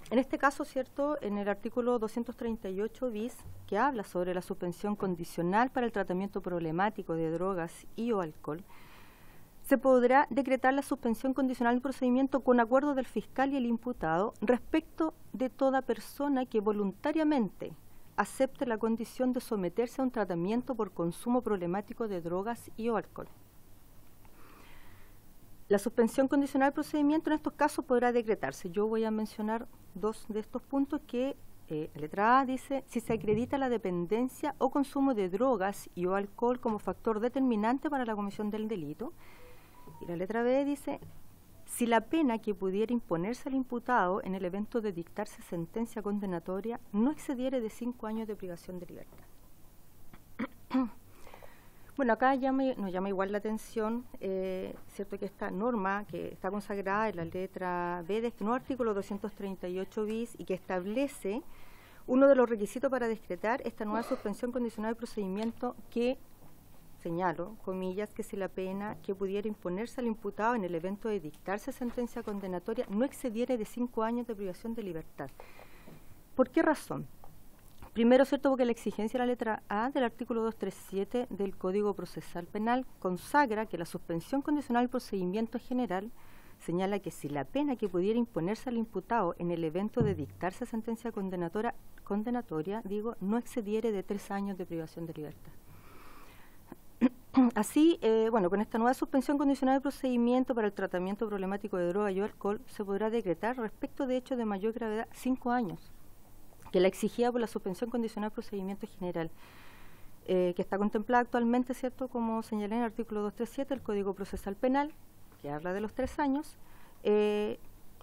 En este caso, ¿cierto?, en el artículo 238 bis, que habla sobre la suspensión condicional para el tratamiento problemático de drogas y o alcohol, se podrá decretar la suspensión condicional del procedimiento con acuerdo del fiscal y el imputado respecto de toda persona que voluntariamente acepte la condición de someterse a un tratamiento por consumo problemático de drogas y o alcohol. La suspensión condicional del procedimiento en estos casos podrá decretarse. Yo voy a mencionar dos de estos puntos que, la letra A dice, si se acredita la dependencia o consumo de drogas y o alcohol como factor determinante para la comisión del delito. Y la letra B dice, si la pena que pudiera imponerse al imputado en el evento de dictarse sentencia condenatoria no excediere de 5 años de privación de libertad. Bueno, acá nos llama igual la atención, cierto, que esta norma que está consagrada en la letra B de este nuevo artículo 238 bis y que establece uno de los requisitos para decretar esta nueva suspensión condicional de procedimiento que señalo, comillas, que si la pena que pudiera imponerse al imputado en el evento de dictarse sentencia condenatoria no excediera de 5 años de privación de libertad. ¿Por qué razón? Primero, cierto, porque la exigencia de la letra A del artículo 237 del Código Procesal Penal consagra que la suspensión condicional del procedimiento general señala que si la pena que pudiera imponerse al imputado en el evento de dictarse sentencia condenatoria, no excediere de 3 años de privación de libertad. Así, con esta nueva suspensión condicional del procedimiento para el tratamiento problemático de droga y alcohol, se podrá decretar respecto de hechos de mayor gravedad 5 años, que la exigía por la suspensión condicional del procedimiento general, que está contemplada actualmente, ¿cierto?, como señalé en el artículo 237 del Código Procesal Penal, que habla de los 3 años,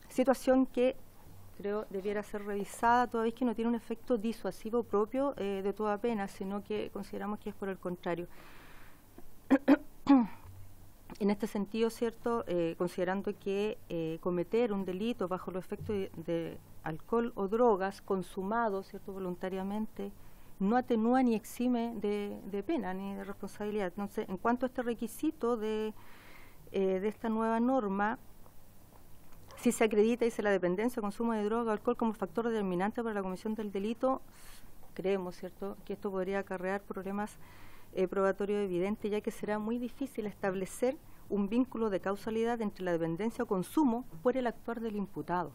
situación que creo debiera ser revisada, toda vez que no tiene un efecto disuasivo propio de toda pena, sino que consideramos que es por el contrario. En este sentido, ¿cierto?, considerando que cometer un delito bajo los efectos de alcohol o drogas consumados, ¿cierto?, voluntariamente, no atenúa ni exime de pena ni de responsabilidad. Entonces, en cuanto a este requisito de esta nueva norma, si se acredita, dice, la dependencia o consumo de droga o alcohol como factor determinante para la comisión del delito, creemos, ¿cierto?, que esto podría acarrear problemas probatorios evidentes, ya que será muy difícil establecer un vínculo de causalidad entre la dependencia o consumo por el actuar del imputado.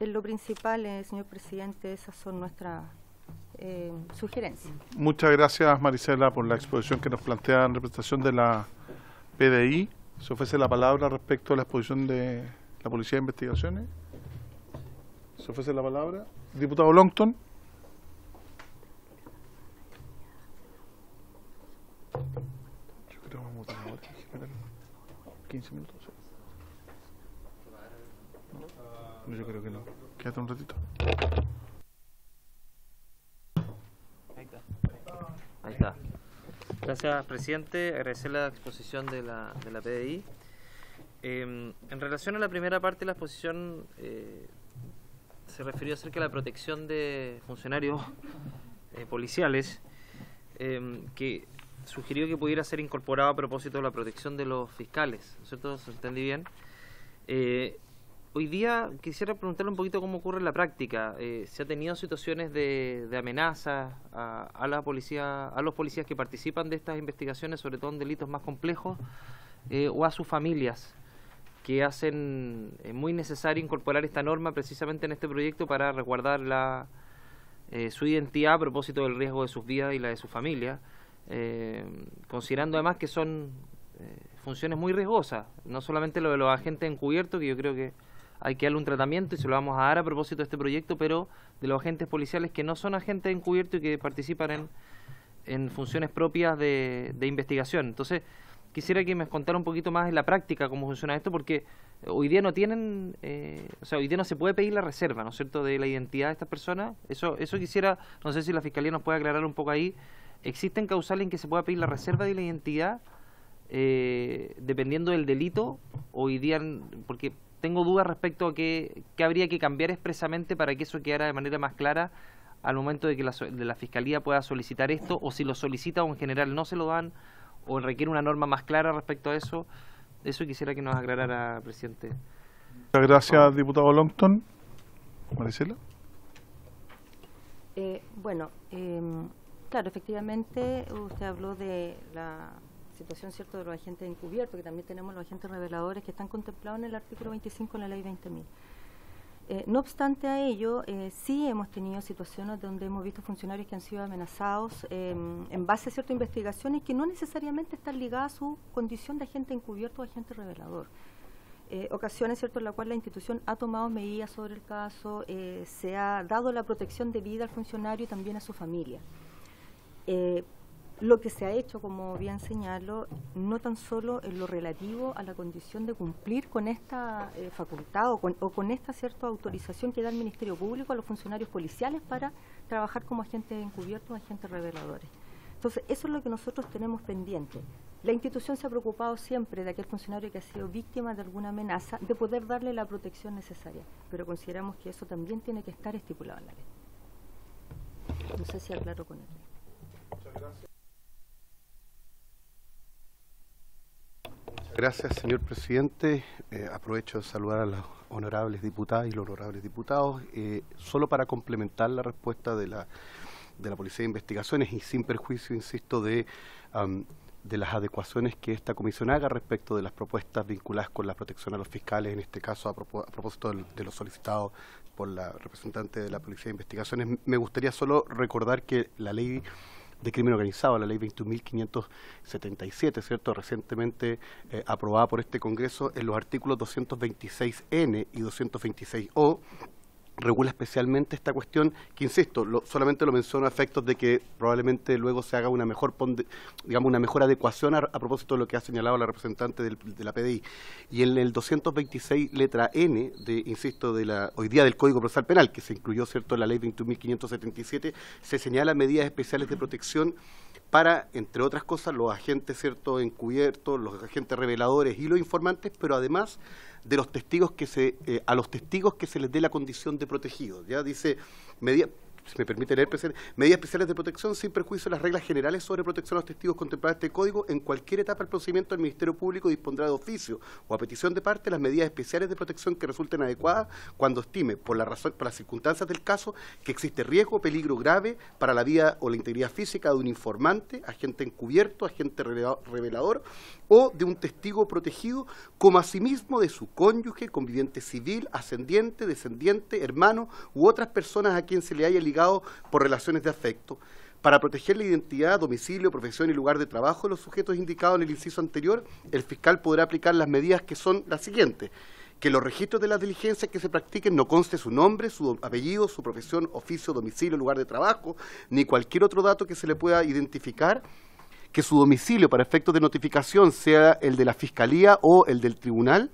En lo principal, señor presidente, esas son nuestras sugerencias. Muchas gracias, Marisela, por la exposición que nos plantea en representación de la PDI. Se ofrece la palabra respecto a la exposición de la Policía de Investigaciones. Se ofrece la palabra. Diputado Longton. Yo creo que vamos a votar ahora. 15 minutos. No, yo creo que no. Quédate un ratito. Ahí está. Gracias, presidente. Agradecer la exposición de la PDI. En relación a la primera parte de la exposición, se refirió acerca de la protección de funcionarios policiales, que sugirió que pudiera ser incorporado a propósito de la protección de los fiscales, ¿no es cierto? ¿Se entendí bien? Hoy día quisiera preguntarle un poquito cómo ocurre en la práctica. ¿Se ha tenido situaciones de amenazas a la policía, a los policías que participan de estas investigaciones, sobre todo en delitos más complejos, o a sus familias, que hacen muy necesario incorporar esta norma precisamente en este proyecto para resguardar su identidad a propósito del riesgo de sus vidas y la de su familia, considerando además que son funciones muy riesgosas, no solamente lo de los agentes encubiertos, que yo creo que hay que darle un tratamiento y se lo vamos a dar a propósito de este proyecto, pero de los agentes policiales que no son agentes encubiertos y que participan en funciones propias de investigación. Entonces, quisiera que me contara un poquito más en la práctica cómo funciona esto, porque hoy día no tienen, hoy día no se puede pedir la reserva, ¿no es cierto?, de la identidad de estas personas. Eso quisiera, no sé si la Fiscalía nos puede aclarar un poco ahí. ¿Existen causales en que se pueda pedir la reserva de la identidad dependiendo del delito? Hoy día, porque tengo dudas respecto a qué habría que cambiar expresamente para que eso quedara de manera más clara al momento de que la Fiscalía pueda solicitar esto, o si lo solicita o en general no se lo dan, o requiere una norma más clara respecto a eso. Eso quisiera que nos aclarara, presidente. Muchas gracias, diputado Longton. Marisela. Claro, efectivamente, usted habló de la situación, ¿cierto?, de los agentes encubiertos, que también tenemos los agentes reveladores que están contemplados en el artículo 25 de la ley 20.000. No obstante a ello, sí hemos tenido situaciones donde hemos visto funcionarios que han sido amenazados en base a ciertas investigaciones que no necesariamente están ligadas a su condición de agente encubierto o agente revelador. Ocasiones, ¿cierto?, en las cuales la institución ha tomado medidas sobre el caso, se ha dado la protección debida al funcionario y también a su familia. Lo que se ha hecho, como bien señalo, no tan solo en lo relativo a la condición de cumplir con esta facultad o con esta cierta autorización que da el Ministerio Público a los funcionarios policiales para trabajar como agentes encubiertos o agentes reveladores. Entonces, eso es lo que nosotros tenemos pendiente. La institución se ha preocupado siempre de aquel funcionario que ha sido víctima de alguna amenaza, de poder darle la protección necesaria, pero consideramos que eso también tiene que estar estipulado en la ley. No sé si aclaro con él. Gracias, señor presidente. Aprovecho de saludar a los honorables diputadas y los honorables diputados. Solo para complementar la respuesta de la Policía de Investigaciones y sin perjuicio, insisto, de las adecuaciones que esta comisión haga respecto de las propuestas vinculadas con la protección a los fiscales, en este caso a propósito de lo solicitado por la representante de la Policía de Investigaciones. Me gustaría solo recordar que la ley de crimen organizado, la ley 21.577, ¿cierto?, recientemente aprobada por este Congreso, en los artículos 226N y 226O, regula especialmente esta cuestión que, insisto, solamente lo menciono a efectos de que probablemente luego se haga una mejor, digamos, una mejor adecuación a propósito de lo que ha señalado la representante de la PDI. Y en el 226 letra N, insisto, hoy día del Código Procesal Penal, que se incluyó, ¿cierto?, en la ley 21.577, se señala medidas especiales de protección para, entre otras cosas, los agentes, ¿cierto?, encubiertos, los agentes reveladores y los informantes, pero además de los testigos a los testigos que se les dé la condición de protegidos. Ya dice, si me permite leer, presidente, medidas especiales de protección sin perjuicio de las reglas generales sobre protección a los testigos contempladas en este código. En cualquier etapa del procedimiento, el Ministerio Público dispondrá de oficio o a petición de parte las medidas especiales de protección que resulten adecuadas cuando estime, por las circunstancias del caso, que existe riesgo o peligro grave para la vida o la integridad física de un informante, agente encubierto, agente revelador o de un testigo protegido, como asimismo de su cónyuge, conviviente civil, ascendiente, descendiente, hermano u otras personas a quien se le haya ligado por relaciones de afecto, para proteger la identidad, domicilio, profesión y lugar de trabajo de los sujetos indicados en el inciso anterior. El fiscal podrá aplicar las medidas que son las siguientes: que los registros de las diligencias que se practiquen no conste su nombre, su apellido, su profesión, oficio, domicilio, lugar de trabajo, ni cualquier otro dato que se le pueda identificar; que su domicilio para efectos de notificación sea el de la Fiscalía o el del Tribunal;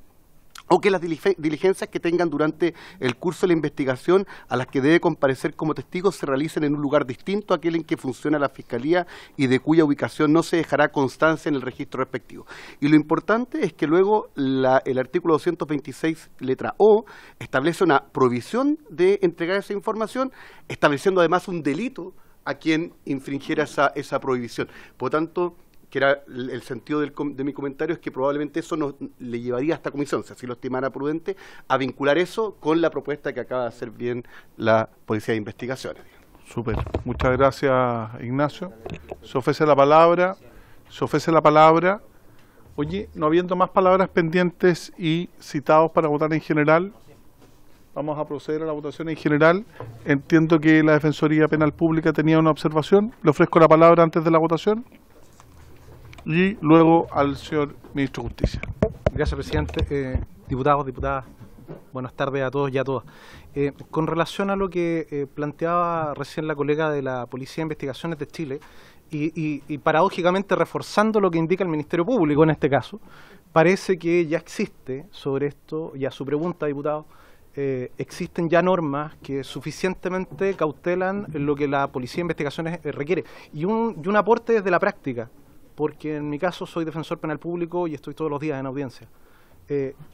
o que las diligencias que tengan durante el curso de la investigación a las que debe comparecer como testigos se realicen en un lugar distinto a aquel en que funciona la Fiscalía y de cuya ubicación no se dejará constancia en el registro respectivo. Y lo importante es que luego el artículo 226, letra O, establece una prohibición de entregar esa información, estableciendo además un delito a quien infringiera esa prohibición. Por lo tanto, que era el sentido de mi comentario, es que probablemente eso nos le llevaría a esta comisión, si así lo estimara prudente, a vincular eso con la propuesta que acaba de hacer bien la Policía de Investigaciones. Súper. Muchas gracias, Ignacio. Se ofrece la palabra. Oye, no habiendo más palabras pendientes y citados para votar en general, vamos a proceder a la votación en general. Entiendo que la Defensoría Penal Pública tenía una observación. Le ofrezco la palabra antes de la votación. Y luego al señor Ministro de Justicia. Gracias, presidente. Diputados, diputadas, buenas tardes a todos y a todas. Con relación a lo que planteaba recién la colega de la Policía de Investigaciones de Chile, y paradójicamente reforzando lo que indica el Ministerio Público en este caso, parece que ya existe sobre esto, y a su pregunta, diputado, existen ya normas que suficientemente cautelan lo que la Policía de Investigaciones requiere. Y un aporte desde la práctica, porque en mi caso soy defensor penal público y estoy todos los días en audiencia.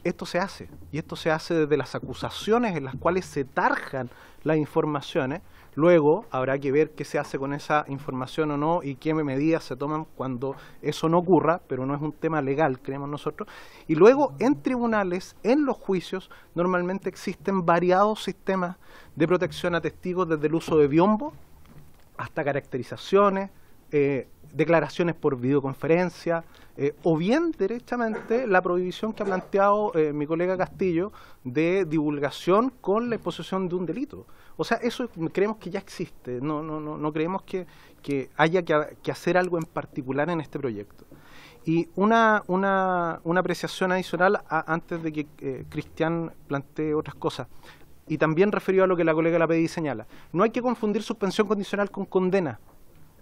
Esto se hace, y esto se hace desde las acusaciones en las cuales se tarjan las informaciones. Luego habrá que ver qué se hace con esa información o no y qué medidas se toman cuando eso no ocurra, pero no es un tema legal, creemos nosotros. Y luego en tribunales, en los juicios, normalmente existen variados sistemas de protección a testigos, desde el uso de biombo hasta caracterizaciones, declaraciones por videoconferencia, o bien derechamente la prohibición que ha planteado mi colega Castillo de divulgación con la exposición de un delito. O sea, eso creemos que ya existe, no creemos que haya que hacer algo en particular en este proyecto. Y una apreciación adicional antes de que Cristian plantee otras cosas, y también referido a lo que la colega de la PDI señala. No hay que confundir suspensión condicional con condena.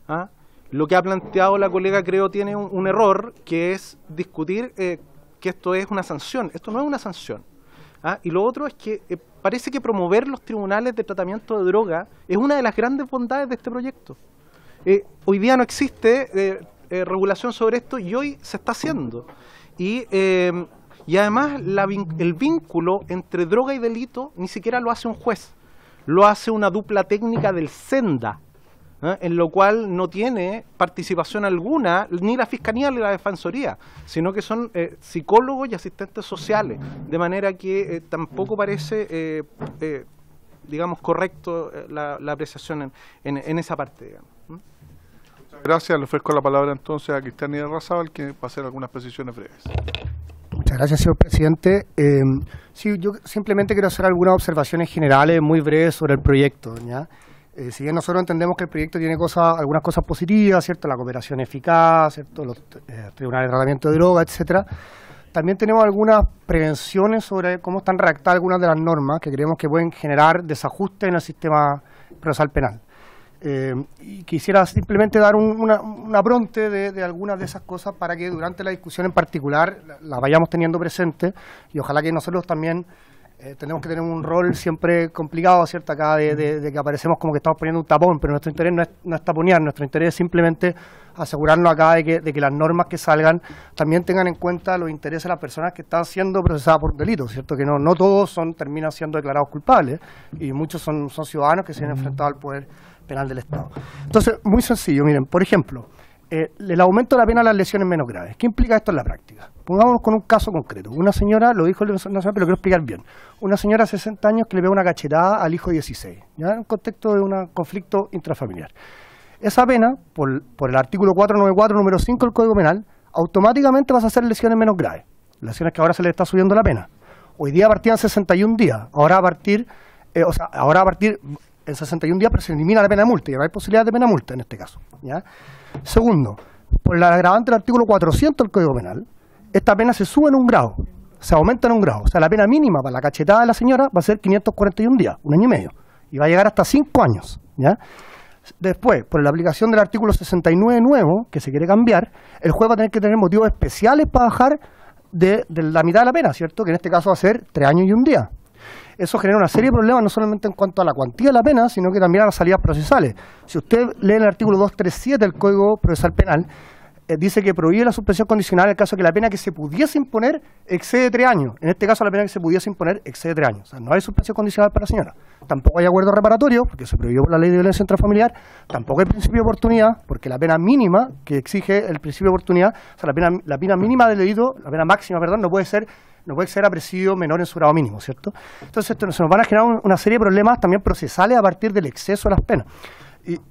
¿Ah? Lo que ha planteado la colega, creo, tiene un error, que es discutir que esto es una sanción. Esto no es una sanción. ¿Ah? Y lo otro es que parece que promover los tribunales de tratamiento de droga es una de las grandes bondades de este proyecto. Hoy día no existe regulación sobre esto y hoy se está haciendo. Y además el vínculo entre droga y delito ni siquiera lo hace un juez. Lo hace una dupla técnica del SENDA. en lo cual no tiene participación alguna ni la Fiscalía ni la Defensoría, sino que son psicólogos y asistentes sociales, de manera que tampoco parece, digamos, correcto la apreciación en esa parte, digamos. Muchas gracias. Le ofrezco la palabra entonces a Cristian Irarrázaval, que va a hacer algunas precisiones breves. Muchas gracias, señor presidente. Sí, yo simplemente quiero hacer algunas observaciones generales muy breves sobre el proyecto, ¿ya? Si bien nosotros entendemos que el proyecto tiene algunas cosas positivas, ¿cierto? La cooperación eficaz, ¿cierto? Los tribunales de tratamiento de drogas, etcétera. También tenemos algunas prevenciones sobre cómo están redactadas algunas de las normas que creemos que pueden generar desajustes en el sistema procesal penal. Y quisiera simplemente dar un apronte de algunas de esas cosas para que durante la discusión en particular la vayamos teniendo presente, y ojalá que nosotros también tenemos que tener un rol siempre complicado, ¿cierto? Acá de que aparecemos como que estamos poniendo un tapón, pero nuestro interés no es taponear, nuestro interés es simplemente asegurarnos acá de que las normas que salgan también tengan en cuenta los intereses de las personas que están siendo procesadas por delitos, ¿cierto? Que no todos terminan siendo declarados culpables, y muchos son ciudadanos que se han enfrentado al poder penal del Estado. Entonces, muy sencillo, miren, por ejemplo, el aumento de la pena a las lesiones menos graves. ¿Qué implica esto en la práctica? Pongámonos con un caso concreto. Una señora, lo dijo el nacional, pero lo quiero explicar bien. Una señora de 60 años que le pega una cachetada al hijo de 16, ¿ya? En contexto de un conflicto intrafamiliar. Esa pena, por el artículo 494, número 5 del Código Penal, automáticamente vas a hacer lesiones menos graves. Lesiones que ahora se le está subiendo la pena. Hoy día partían 61 días. Ahora a partir en 61 días, pero se elimina la pena de multa, y no hay posibilidad de pena de multa en este caso, ¿ya? Segundo, por la agravante del artículo 400 del Código Penal, esta pena se sube en un grado, se aumenta en un grado. O sea, la pena mínima para la cachetada de la señora va a ser 541 días, un año y medio, y va a llegar hasta 5 años, ¿ya? Después, por la aplicación del artículo 69 nuevo, que se quiere cambiar, el juez va a tener que tener motivos especiales para bajar de la mitad de la pena, ¿cierto? Que en este caso va a ser 3 años y un día. Eso genera una serie de problemas, no solamente en cuanto a la cuantía de la pena, sino que también a las salidas procesales. Si usted lee el artículo 237 del Código Procesal Penal, dice que prohíbe la suspensión condicional en el caso de que la pena que se pudiese imponer excede 3 años. En este caso, la pena que se pudiese imponer excede 3 años. O sea, no hay suspensión condicional para la señora. Tampoco hay acuerdo reparatorio, porque se prohibió por la Ley de Violencia Intrafamiliar. Tampoco hay principio de oportunidad, porque la pena mínima que exige el principio de oportunidad, o sea, la pena mínima del delito, la pena máxima, perdón, no puede ser a presidio menor en su grado mínimo, ¿cierto? Entonces, se nos van a generar una serie de problemas también procesales a partir del exceso de las penas.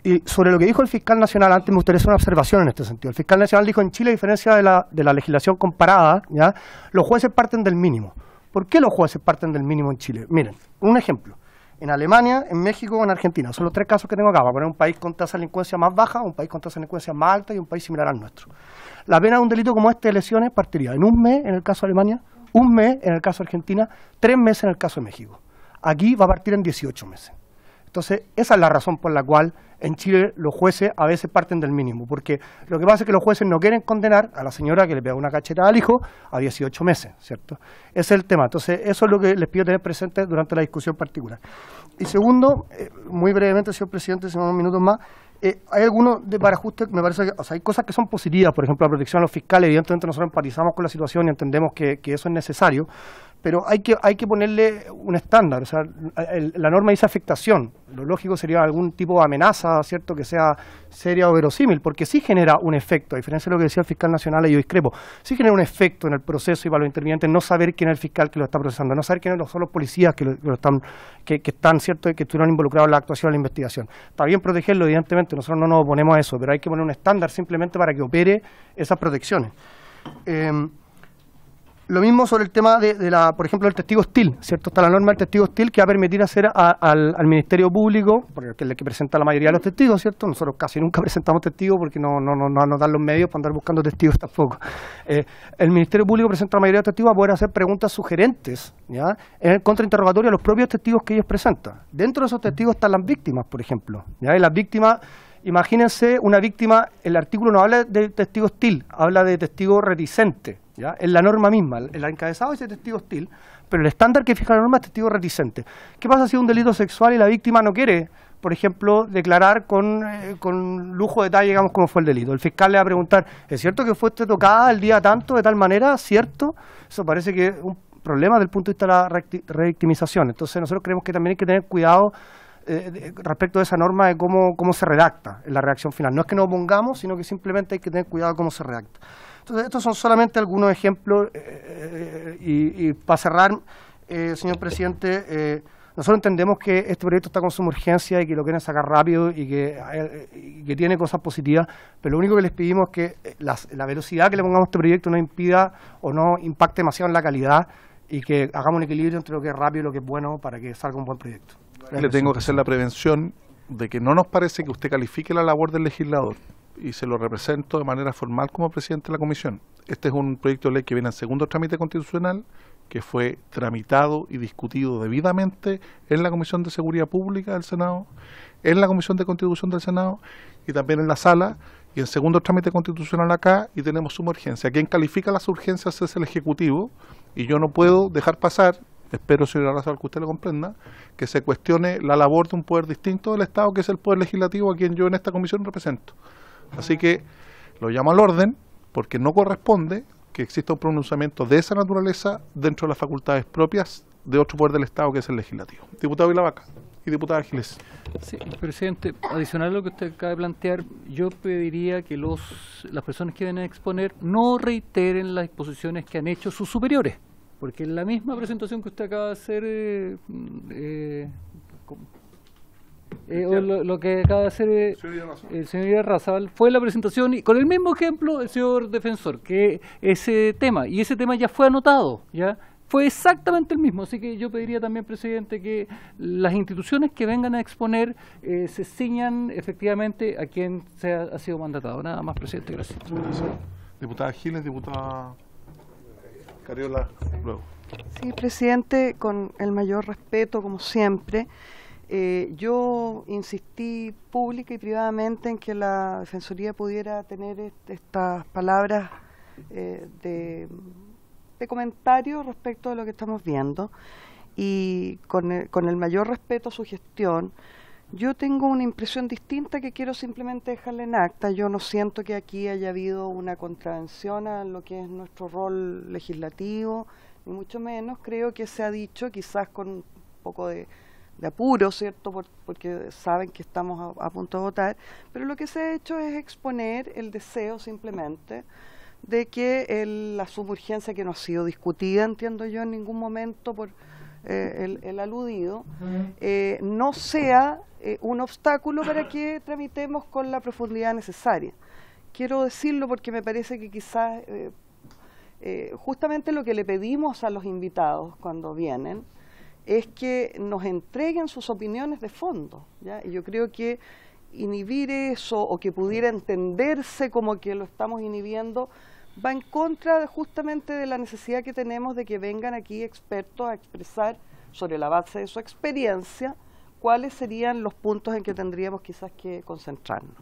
Y sobre lo que dijo el fiscal nacional, antes me gustaría hacer una observación en este sentido. El fiscal nacional dijo: en Chile, a diferencia de la legislación comparada, ¿ya?, los jueces parten del mínimo. ¿Por qué los jueces parten del mínimo en Chile? Miren, un ejemplo. En Alemania, en México o en Argentina, son los 3 casos que tengo acá, para poner un país con tasa de delincuencia más baja, un país con tasa de delincuencia más alta y un país similar al nuestro. La pena de un delito como este de lesiones partiría en 1 mes en el caso de Alemania, 1 mes en el caso de Argentina, 3 meses en el caso de México. Aquí va a partir en 18 meses. Entonces, esa es la razón por la cual en Chile los jueces a veces parten del mínimo, porque lo que pasa es que los jueces no quieren condenar a la señora que le pega una cachetada al hijo a 18 meses, ¿cierto? Ese es el tema. Entonces, eso es lo que les pido tener presente durante la discusión particular. Y segundo, muy brevemente, señor presidente, si me da unos minutos más, hay algunos para ajustes, me parece que, o sea, hay cosas que son positivas, por ejemplo, la protección a los fiscales. Evidentemente nosotros empatizamos con la situación y entendemos que eso es necesario, pero hay que ponerle un estándar. O sea, la norma dice afectación, lo lógico sería algún tipo de amenaza, ¿cierto?, que sea seria o verosímil, porque sí genera un efecto, a diferencia de lo que decía el fiscal nacional, y yo discrepo, sí genera un efecto en el proceso y para los intervinientes no saber quién es el fiscal que lo está procesando, no saber quiénes son los policías que están, ¿cierto?, que estuvieron involucrados en la actuación o la investigación. Está bien protegerlo, evidentemente, nosotros no nos oponemos a eso, pero hay que poner un estándar simplemente para que opere esas protecciones. Lo mismo sobre el tema por ejemplo, del testigo hostil, ¿cierto? Está la norma del testigo hostil que va a permitir hacer al Ministerio Público, porque es el que presenta la mayoría de los testigos, ¿cierto? Nosotros casi nunca presentamos testigos porque no nos dan los medios para andar buscando testigos tampoco. El Ministerio Público presenta la mayoría de los testigos a poder hacer preguntas sugerentes, ¿ya?, en el contrainterrogatorio a los propios testigos que ellos presentan. Dentro de esos testigos están las víctimas, por ejemplo, ¿ya? Y las víctimas, imagínense una víctima, el artículo no habla de testigo hostil, habla de testigo reticente, ¿ya? En la norma misma, el encabezado dice testigo hostil, pero el estándar que fija la norma es testigo reticente. ¿Qué pasa si es un delito sexual y la víctima no quiere, por ejemplo, declarar con lujo de detalle, digamos, cómo fue el delito? El fiscal le va a preguntar: ¿es cierto que fuiste tocada el día tanto, de tal manera? ¿Cierto? Eso parece que es un problema desde el punto de vista de la revictimización. Entonces nosotros creemos que también hay que tener cuidado respecto de esa norma de cómo se redacta en la redacción final. No es que no opongamos, sino que simplemente hay que tener cuidado de cómo se redacta. Entonces, estos son solamente algunos ejemplos y para cerrar, señor presidente, nosotros entendemos que este proyecto está con suma urgencia y que lo quieren sacar rápido y que tiene cosas positivas, pero lo único que les pedimos es que la velocidad que le pongamos a este proyecto no impida o no impacte demasiado en la calidad y que hagamos un equilibrio entre lo que es rápido y lo que es bueno para que salga un buen proyecto. Gracias. Le tengo que hacer la prevención de que no nos parece que usted califique la labor del legislador, y se lo represento de manera formal como presidente de la comisión. Este es un proyecto de ley que viene en segundo trámite constitucional, que fue tramitado y discutido debidamente en la Comisión de Seguridad Pública del Senado, en la Comisión de Constitución del Senado y también en la sala, y en segundo trámite constitucional acá, y tenemos suma urgencia. Quien califica las urgencias es el Ejecutivo, y yo no puedo dejar pasar, espero, señora Razal, que usted lo comprenda, que se cuestione la labor de un poder distinto del Estado, que es el Poder Legislativo, a quien yo en esta comisión represento. Así que lo llamo al orden, porque no corresponde que exista un pronunciamiento de esa naturaleza dentro de las facultades propias de otro poder del Estado, que es el legislativo. Diputado Vilavaca y diputada Giles. Sí, presidente, adicional a lo que usted acaba de plantear, yo pediría que las personas que vienen a exponer no reiteren las exposiciones que han hecho sus superiores, porque en la misma presentación que usted acaba de hacer, lo que acaba de hacer el señor Irarrázaval fue la presentación, y con el mismo ejemplo el señor defensor, que ese tema ya fue anotado, ya fue exactamente el mismo. Así que yo pediría también, presidente, que las instituciones que vengan a exponer se ciñan efectivamente a quien ha sido mandatado. Nada más, presidente, gracias. Diputada Giles, diputada Cariola, luego. Sí, presidente, con el mayor respeto, como siempre. Yo insistí pública y privadamente en que la Defensoría pudiera tener estas palabras de comentario respecto de lo que estamos viendo, y con el mayor respeto a su gestión. Yo tengo una impresión distinta que quiero simplemente dejarle en acta. Yo no siento que aquí haya habido una contravención a lo que es nuestro rol legislativo, ni mucho menos. Creo que se ha dicho, quizás con un poco de apuro, ¿cierto? Porque saben que estamos a punto de votar, pero lo que se ha hecho es exponer el deseo simplemente de que la suburgencia, que no ha sido discutida, entiendo yo, en ningún momento por el aludido, no sea un obstáculo para que tramitemos con la profundidad necesaria. Quiero decirlo porque me parece que quizás justamente lo que le pedimos a los invitados cuando vienen es que nos entreguen sus opiniones de fondo, ¿ya? Y yo creo que inhibir eso, o que pudiera entenderse como que lo estamos inhibiendo, va en contra justamente de la necesidad que tenemos de que vengan aquí expertos a expresar, sobre la base de su experiencia, cuáles serían los puntos en que tendríamos quizás que concentrarnos.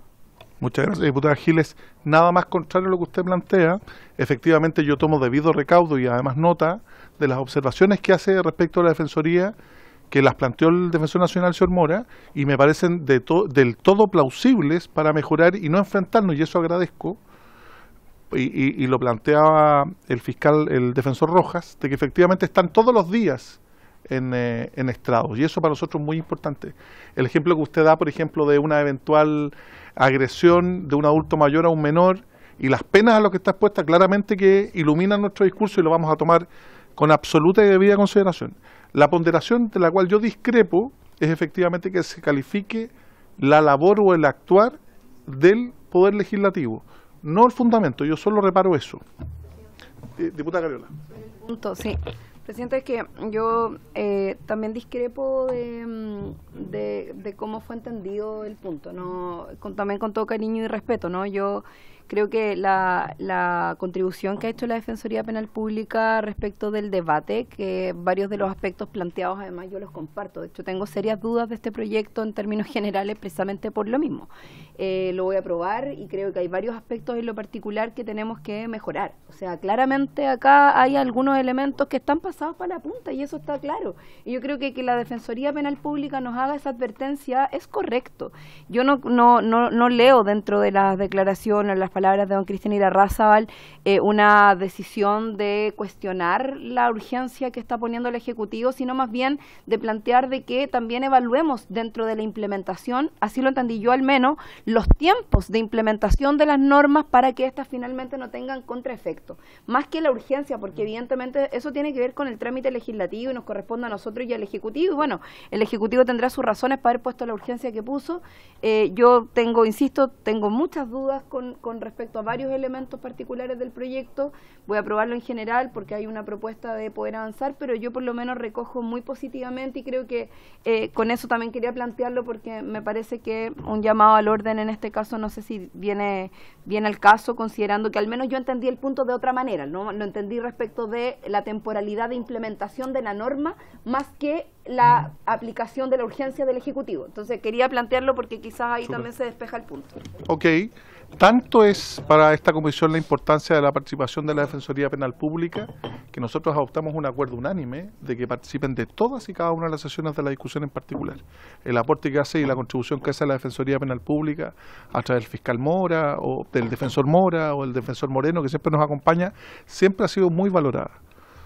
Muchas gracias, diputada Giles. Nada más contrario a lo que usted plantea. Efectivamente, yo tomo debido recaudo y además nota de las observaciones que hace respecto a la Defensoría, que las planteó el Defensor Nacional, señor Mora, y me parecen del todo plausibles para mejorar y no enfrentarnos, y eso agradezco. Y lo planteaba el defensor Rojas, de que efectivamente están todos los días en estrados, y eso para nosotros es muy importante. El ejemplo que usted da, por ejemplo, de una eventual agresión de un adulto mayor a un menor, y las penas a lo que está expuesta, claramente que iluminan nuestro discurso, y lo vamos a tomar con absoluta y debida consideración. La ponderación de la cual yo discrepo es efectivamente que se califique la labor o el actuar del Poder Legislativo, no el fundamento. Yo solo reparo eso. Diputada Cariola. Sí. Presidente, es que yo también discrepo de cómo fue entendido el punto, ¿no? También con todo cariño y respeto, ¿no? Yo creo que la contribución que ha hecho la Defensoría Penal Pública respecto del debate, que varios de los aspectos planteados además yo los comparto. De hecho, tengo serias dudas de este proyecto en términos generales precisamente por lo mismo. Lo voy a aprobar y creo que hay varios aspectos en lo particular que tenemos que mejorar. O sea, claramente acá hay algunos elementos que están pasados para la punta y eso está claro. Y yo creo que la Defensoría Penal Pública nos haga esa advertencia es correcto. Yo no leo dentro de las declaraciones, las palabras de don Cristian Irarrázaval, una decisión de cuestionar la urgencia que está poniendo el Ejecutivo, sino más bien de plantear de que también evaluemos dentro de la implementación, así lo entendí yo al menos, los tiempos de implementación de las normas para que éstas finalmente no tengan contraefecto. Más que la urgencia, porque evidentemente eso tiene que ver con el trámite legislativo y nos corresponde a nosotros y al Ejecutivo, y bueno, el Ejecutivo tendrá sus razones para haber puesto la urgencia que puso. Yo insisto, tengo muchas dudas con respecto a varios elementos particulares del proyecto. Voy a aprobarlo en general porque hay una propuesta de poder avanzar, pero yo por lo menos recojo muy positivamente y creo que con eso también quería plantearlo porque me parece que un llamado al orden en este caso no sé si viene al caso, considerando que al menos yo entendí el punto de otra manera, no entendí respecto de la temporalidad de implementación de la norma más que la aplicación de la urgencia del Ejecutivo. Entonces quería plantearlo porque quizás ahí también se despeja el punto. Ok, tanto es para esta comisión la importancia de la participación de la Defensoría Penal Pública que nosotros adoptamos un acuerdo unánime de que participen de todas y cada una de las sesiones de la discusión en particular. El aporte que hace y la contribución que hace la Defensoría Penal Pública a través del fiscal Mora o del defensor Mora o el defensor Moreno, que siempre nos acompaña, siempre ha sido muy valorada.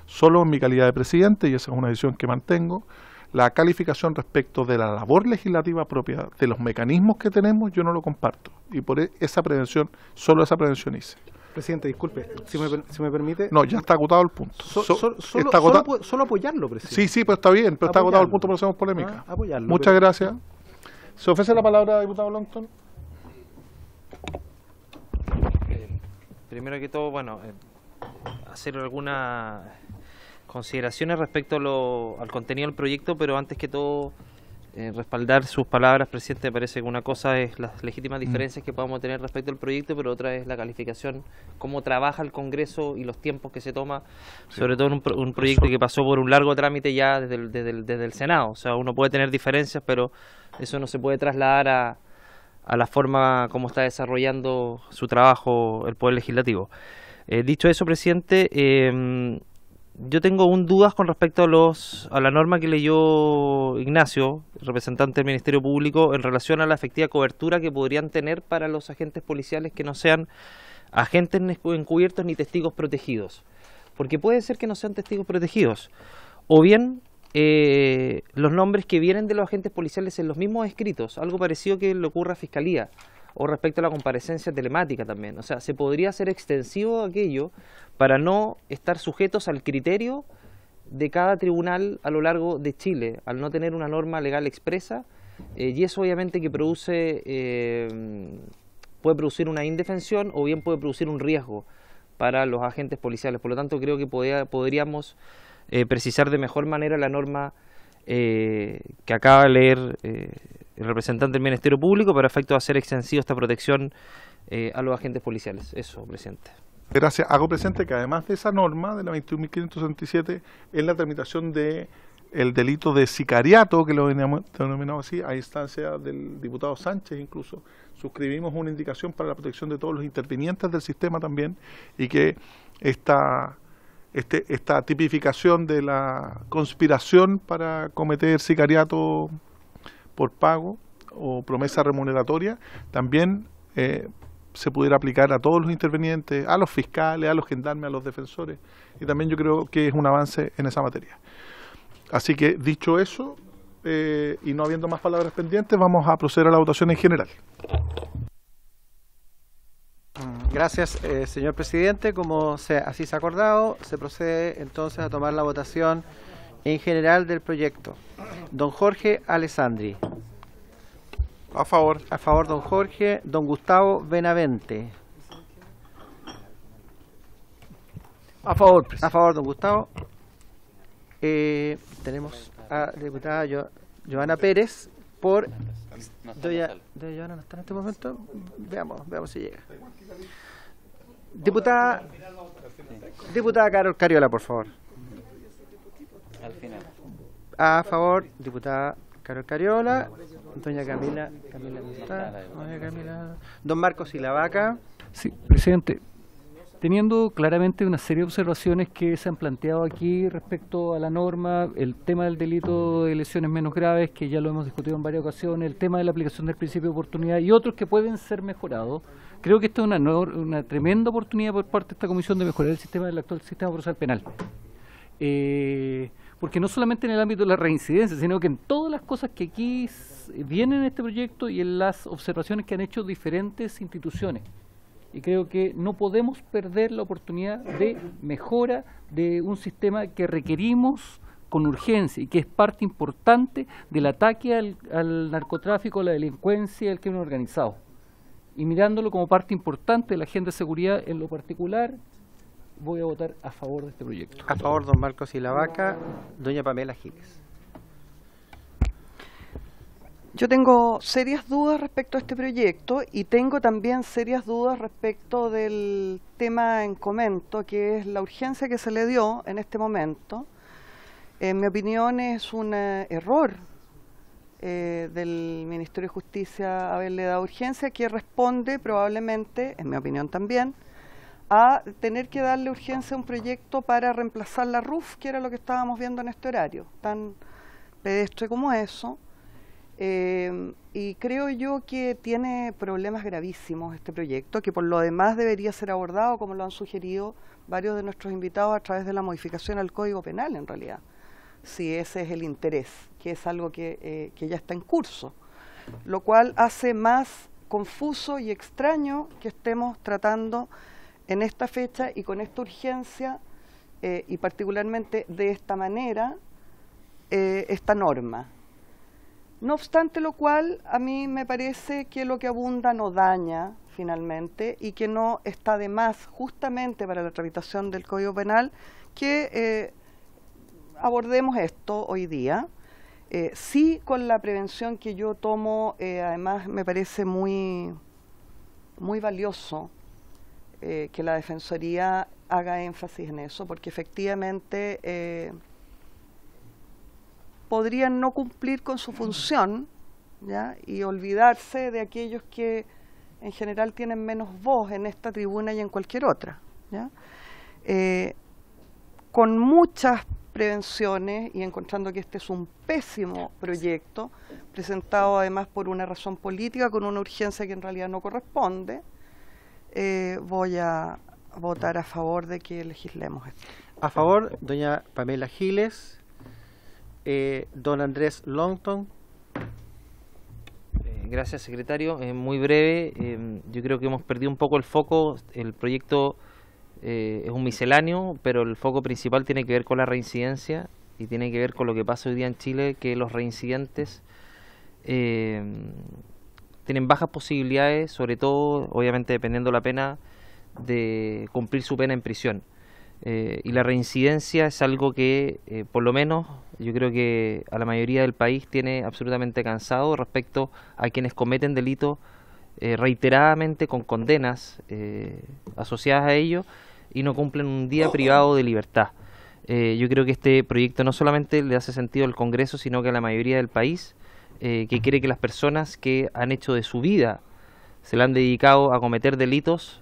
Solo en mi calidad de presidente, y esa es una decisión que mantengo, la calificación respecto de la labor legislativa propia, de los mecanismos que tenemos, yo no lo comparto. Y por esa prevención, solo esa prevención hice. Presidente, disculpe, si me permite. No, ya está agotado el punto. Solo apoyarlo, presidente. Sí, pero está bien, pero está agotado el punto, pero hacemos polémica. Apoyarlo. Muchas gracias. ¿Se ofrece la palabra, diputado Longton? Primero que todo, bueno, hacer algunas consideraciones respecto al contenido del proyecto, pero antes que todo respaldar sus palabras, presidente. Me parece que una cosa es las legítimas diferencias que podamos tener respecto al proyecto, pero otra es la calificación, cómo trabaja el Congreso y los tiempos que se toma, sobre todo en un proyecto que pasó por un largo trámite ya desde el Senado. O sea, uno puede tener diferencias, pero eso no se puede trasladar a la forma como está desarrollando su trabajo el Poder Legislativo. Dicho eso, presidente, yo tengo dudas con respecto a la norma que leyó Ignacio, representante del Ministerio Público, en relación a la efectiva cobertura que podrían tener para los agentes policiales que no sean agentes encubiertos ni testigos protegidos. Porque puede ser que no sean testigos protegidos, o bien los nombres que vienen de los agentes policiales en los mismos escritos, algo parecido que le ocurra a Fiscalía, o respecto a la comparecencia telemática también. O sea, se podría hacer extensivo aquello para no estar sujetos al criterio de cada tribunal a lo largo de Chile, al no tener una norma legal expresa, y eso obviamente que puede producir una indefensión o bien puede producir un riesgo para los agentes policiales. Por lo tanto, creo que podríamos precisar de mejor manera la norma que acaba de leer el representante del Ministerio Público para efecto de hacer extensiva esta protección a los agentes policiales. Eso, presidente. Gracias. Hago presente que además de esa norma de la 21.567, en la tramitación de el delito de sicariato, que lo denominamos así, a instancia del diputado Sánchez incluso, suscribimos una indicación para la protección de todos los intervinientes del sistema también, y que esta tipificación de la conspiración para cometer sicariato por pago o promesa remuneratoria también se pudiera aplicar a todos los intervenientes, a los fiscales, a los gendarmes, a los defensores, y también yo creo que es un avance en esa materia. Así que, dicho eso, y no habiendo más palabras pendientes, vamos a proceder a la votación en general. Gracias, señor presidente. Como así se ha acordado, se procede entonces a tomar la votación en general del proyecto. Don Jorge Alessandri. A favor. A favor, don Jorge. Don Gustavo Benavente. A favor, presidente. A favor, don Gustavo. Tenemos a la diputada Joana Pérez por... Joana no está en este momento. Veamos si llega. Diputada Carol Cariola, por favor. Al final. A favor, diputada Carol Cariola. Doña Camila ¿no está? Doña Camila. Don Marcos Silavaca. Sí, presidente. Teniendo claramente una serie de observaciones que se han planteado aquí respecto a la norma, el tema del delito de lesiones menos graves, que ya lo hemos discutido en varias ocasiones, el tema de la aplicación del principio de oportunidad y otros que pueden ser mejorados, creo que esta es una tremenda oportunidad por parte de esta comisión de mejorar el actual sistema procesal penal. Porque no solamente en el ámbito de la reincidencia, sino que en todas las cosas que aquí vienen en este proyecto y en las observaciones que han hecho diferentes instituciones. Y creo que no podemos perder la oportunidad de mejora de un sistema que requerimos con urgencia y que es parte importante del ataque al narcotráfico, a la delincuencia y al crimen organizado. Y mirándolo como parte importante de la agenda de seguridad en lo particular, voy a votar a favor de este proyecto. A favor, don Marcos Silavaca. Doña Pamela Giles. Yo tengo serias dudas respecto a este proyecto y tengo también serias dudas respecto del tema en comento, que es la urgencia que se le dio en este momento. En mi opinión es un error del Ministerio de Justicia haberle dado urgencia, que responde probablemente, en mi opinión también, a tener que darle urgencia a un proyecto para reemplazar la RUF, que era lo que estábamos viendo en este horario, tan pedestre como eso. Y creo yo que tiene problemas gravísimos este proyecto, que por lo demás debería ser abordado, como lo han sugerido varios de nuestros invitados, a través de la modificación al Código Penal, en realidad, si ese es el interés, que es algo que ya está en curso, lo cual hace más confuso y extraño que estemos tratando en esta fecha y con esta urgencia, y particularmente de esta manera, esta norma. No obstante lo cual, a mí me parece que lo que abunda no daña finalmente y que no está de más justamente para la tramitación del Código Penal que abordemos esto hoy día. Sí, con la prevención que yo tomo, además me parece muy valioso que la Defensoría haga énfasis en eso, porque efectivamente podrían no cumplir con su función, ¿ya? Y olvidarse de aquellos que en general tienen menos voz en esta tribuna y en cualquier otra, ¿ya? Con muchas prevenciones y encontrando que este es un pésimo proyecto, presentado además por una razón política, con una urgencia que en realidad no corresponde, voy a votar a favor de que legislemos esto. A favor, doña Pamela Giles. Don Andrés Longton. Gracias, secretario. Muy breve, yo creo que hemos perdido un poco el foco. El proyecto es un misceláneo, pero el foco principal tiene que ver con la reincidencia y tiene que ver con lo que pasa hoy día en Chile, que los reincidentes tienen bajas posibilidades, sobre todo, obviamente dependiendo de la pena, de cumplir su pena en prisión. Y la reincidencia es algo que, por lo menos, yo creo que a la mayoría del país tiene absolutamente cansado respecto a quienes cometen delitos reiteradamente con condenas asociadas a ello y no cumplen un día privado de libertad. Yo creo que este proyecto no solamente le hace sentido al Congreso, sino que a la mayoría del país, que quiere que las personas que han hecho de su vida, se la han dedicado a cometer delitos,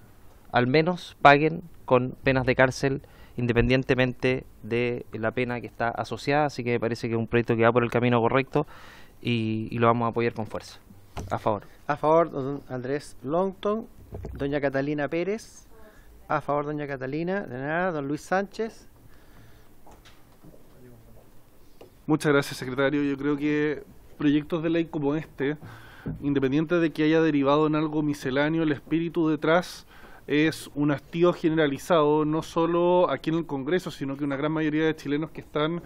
al menos paguen con penas de cárcel independientemente de la pena que está asociada. Así que me parece que es un proyecto que va por el camino correcto y lo vamos a apoyar con fuerza. A favor. A favor, don Andrés Longton. Doña Catalina Pérez. A favor, doña Catalina. De nada, don Luis Sánchez. Muchas gracias, secretario. Yo creo que proyectos de ley como este, independiente de que haya derivado en algo misceláneo, el espíritu detrás es un hastío generalizado, no solo aquí en el Congreso, sino que una gran mayoría de chilenos que están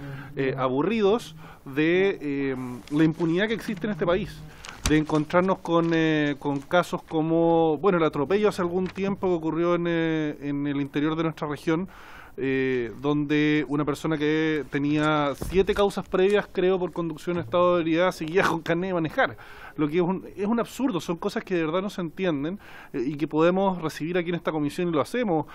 aburridos de la impunidad que existe en este país, de encontrarnos con casos como, bueno, el atropello hace algún tiempo que ocurrió en el interior de nuestra región, donde una persona que tenía 7 causas previas, creo, por conducción en estado de ebriedad, seguía con carnet de manejar. lo que es un absurdo, son cosas que de verdad no se entienden y que podemos recibir aquí en esta comisión y lo hacemos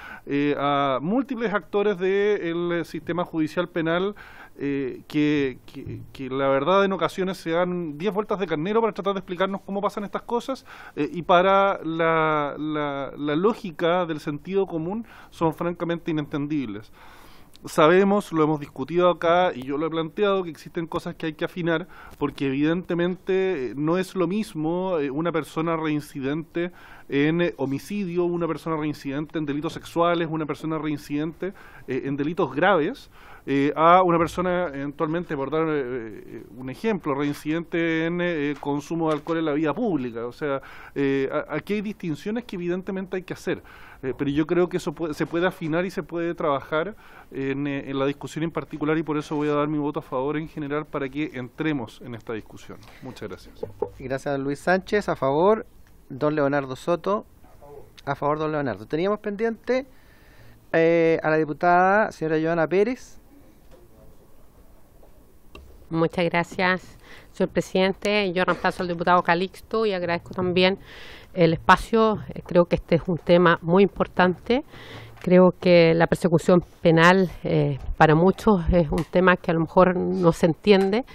a múltiples actores del sistema judicial penal que la verdad en ocasiones se dan 10 vueltas de carnero para tratar de explicarnos cómo pasan estas cosas y para la lógica del sentido común son francamente inentendibles. Sabemos, lo hemos discutido acá y yo lo he planteado, que existen cosas que hay que afinar porque evidentemente no es lo mismo una persona reincidente en homicidio, una persona reincidente en delitos sexuales, una persona reincidente en delitos graves, a una persona eventualmente, por dar un ejemplo, reincidente en consumo de alcohol en la vía pública. O sea, aquí hay distinciones que evidentemente hay que hacer, pero yo creo que eso se puede afinar y se puede trabajar en la discusión en particular y por eso voy a dar mi voto a favor en general para que entremos en esta discusión. Muchas gracias. Gracias, Luis Sánchez. A favor, don Leonardo Soto. A favor, don Leonardo. Teníamos pendiente a la diputada señora Joana Pérez. Muchas gracias, señor presidente. Yo reemplazo al diputado Calixto y agradezco también el espacio. Creo que este es un tema muy importante. Creo que la persecución penal para muchos es un tema que a lo mejor no se entiende.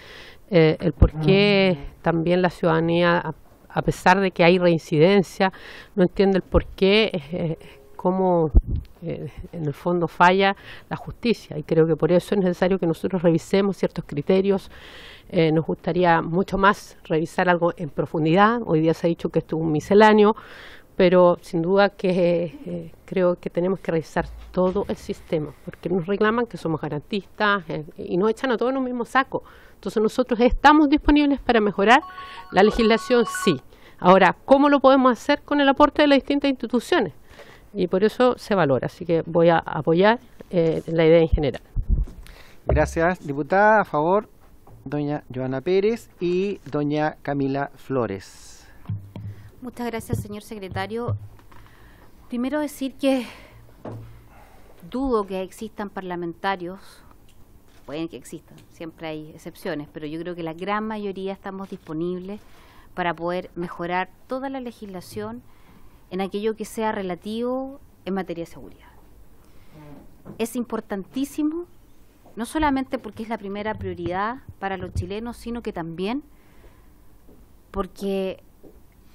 El por qué también la ciudadanía, a pesar de que hay reincidencia, no entiende el por qué, cómo en el fondo falla la justicia, y creo que por eso es necesario que nosotros revisemos ciertos criterios. Nos gustaría mucho más revisar algo en profundidad. Hoy día se ha dicho que esto es un misceláneo, pero sin duda que creo que tenemos que revisar todo el sistema, porque nos reclaman que somos garantistas y nos echan a todos en un mismo saco. Entonces nosotros estamos disponibles para mejorar la legislación, sí. Ahora, ¿cómo lo podemos hacer? Con el aporte de las distintas instituciones. Y por eso se valora, así que voy a apoyar la idea en general. Gracias, diputada. A favor, doña Joana Pérez y doña Camila Flores. Muchas gracias, señor secretario. Primero decir que dudo que existan parlamentarios, pueden que existan, siempre hay excepciones, pero yo creo que la gran mayoría estamos disponibles para poder mejorar toda la legislación en aquello que sea relativo en materia de seguridad. Es importantísimo, no solamente porque es la primera prioridad para los chilenos, sino que también porque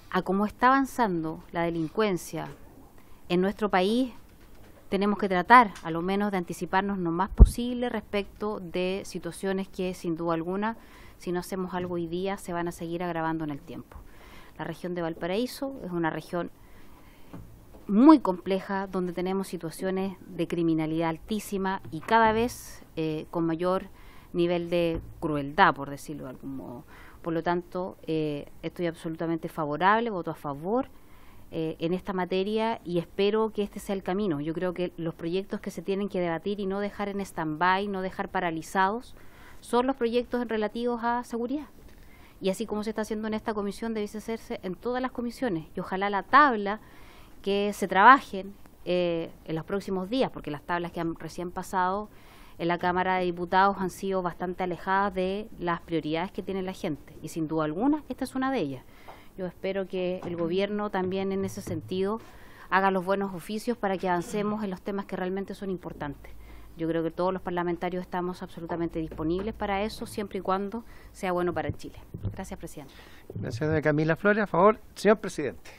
a cómo está avanzando la delincuencia en nuestro país, tenemos que tratar, a lo menos, de anticiparnos lo más posible respecto de situaciones que, sin duda alguna, si no hacemos algo hoy día, se van a seguir agravando en el tiempo. La región de Valparaíso es una región muy compleja, donde tenemos situaciones de criminalidad altísima y cada vez con mayor nivel de crueldad, por decirlo de algún modo. Por lo tanto, estoy absolutamente favorable, voto a favor en esta materia y espero que este sea el camino. Yo creo que los proyectos que se tienen que debatir y no dejar en stand-by, no dejar paralizados, son los proyectos relativos a seguridad. Y así como se está haciendo en esta comisión, debe hacerse en todas las comisiones. Y ojalá la tabla que se trabajen en los próximos días, porque las tablas que han recién pasado en la Cámara de Diputados han sido bastante alejadas de las prioridades que tiene la gente, y sin duda alguna esta es una de ellas. Yo espero que el gobierno también en ese sentido haga los buenos oficios para que avancemos en los temas que realmente son importantes. Yo creo que todos los parlamentarios estamos absolutamente disponibles para eso, siempre y cuando sea bueno para Chile. Gracias, presidente. Gracias, doña Camila Flores. A favor, señor presidente.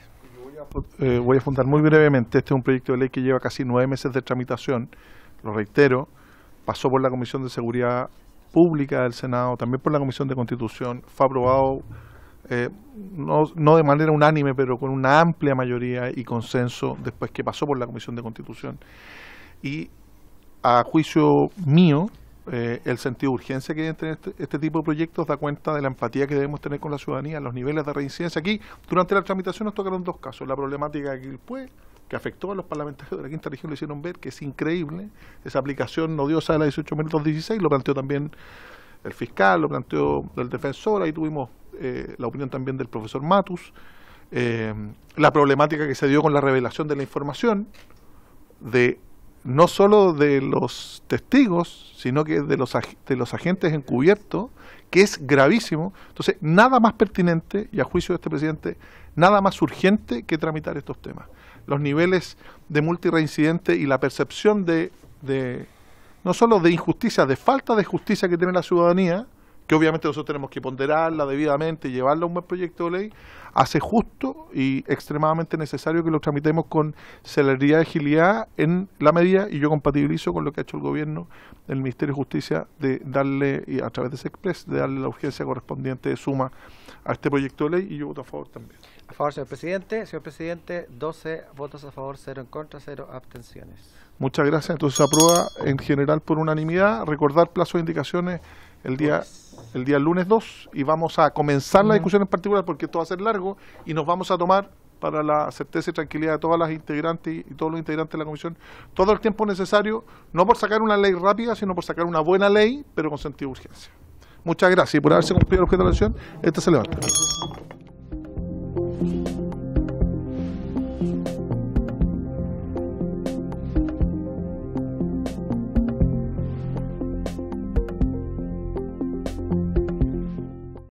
Voy a fundar muy brevemente. Este es un proyecto de ley que lleva casi 9 meses de tramitación, lo reitero, pasó por la Comisión de Seguridad Pública del Senado, también por la Comisión de Constitución, fue aprobado no de manera unánime, pero con una amplia mayoría y consenso después que pasó por la Comisión de Constitución. Y a juicio mío, el sentido de urgencia que deben tener este tipo de proyectos da cuenta de la empatía que debemos tener con la ciudadanía, los niveles de reincidencia. Aquí, durante la tramitación, nos tocaron 2 casos. La problemática de Quilpué, que afectó a los parlamentarios de la quinta región, lo hicieron ver, que es increíble. Esa aplicación odiosa de la 18 minutos 16, lo planteó también el fiscal, lo planteó el defensor, ahí tuvimos la opinión también del profesor Matus. La problemática que se dio con la revelación de la información de no solo de los testigos, sino que de los agentes encubiertos, que es gravísimo. Entonces, nada más pertinente, y a juicio de este presidente, nada más urgente que tramitar estos temas. Los niveles de multireincidente y la percepción de no solo de injusticia, de falta de justicia que tiene la ciudadanía, que obviamente nosotros tenemos que ponderarla debidamente y llevarla a un buen proyecto de ley, hace justo y extremadamente necesario que lo tramitemos con celeridad y agilidad en la medida, y yo compatibilizo con lo que ha hecho el gobierno, el Ministerio de Justicia, de darle, y a través de SECPRES, de darle la urgencia correspondiente de suma a este proyecto de ley, y yo voto a favor también. A favor, señor presidente. Señor presidente, 12 votos a favor, 0 en contra, 0 abstenciones. Muchas gracias. Entonces se aprueba en general por unanimidad. Recordar plazo de indicaciones el día lunes 2, y vamos a comenzar la discusión en particular porque esto va a ser largo, y nos vamos a tomar, para la certeza y tranquilidad de todas las integrantes y todos los integrantes de la comisión, todo el tiempo necesario, no por sacar una ley rápida, sino por sacar una buena ley, pero con sentido de urgencia. Muchas gracias, y por haberse cumplido el objeto de la sesión, esta se levanta.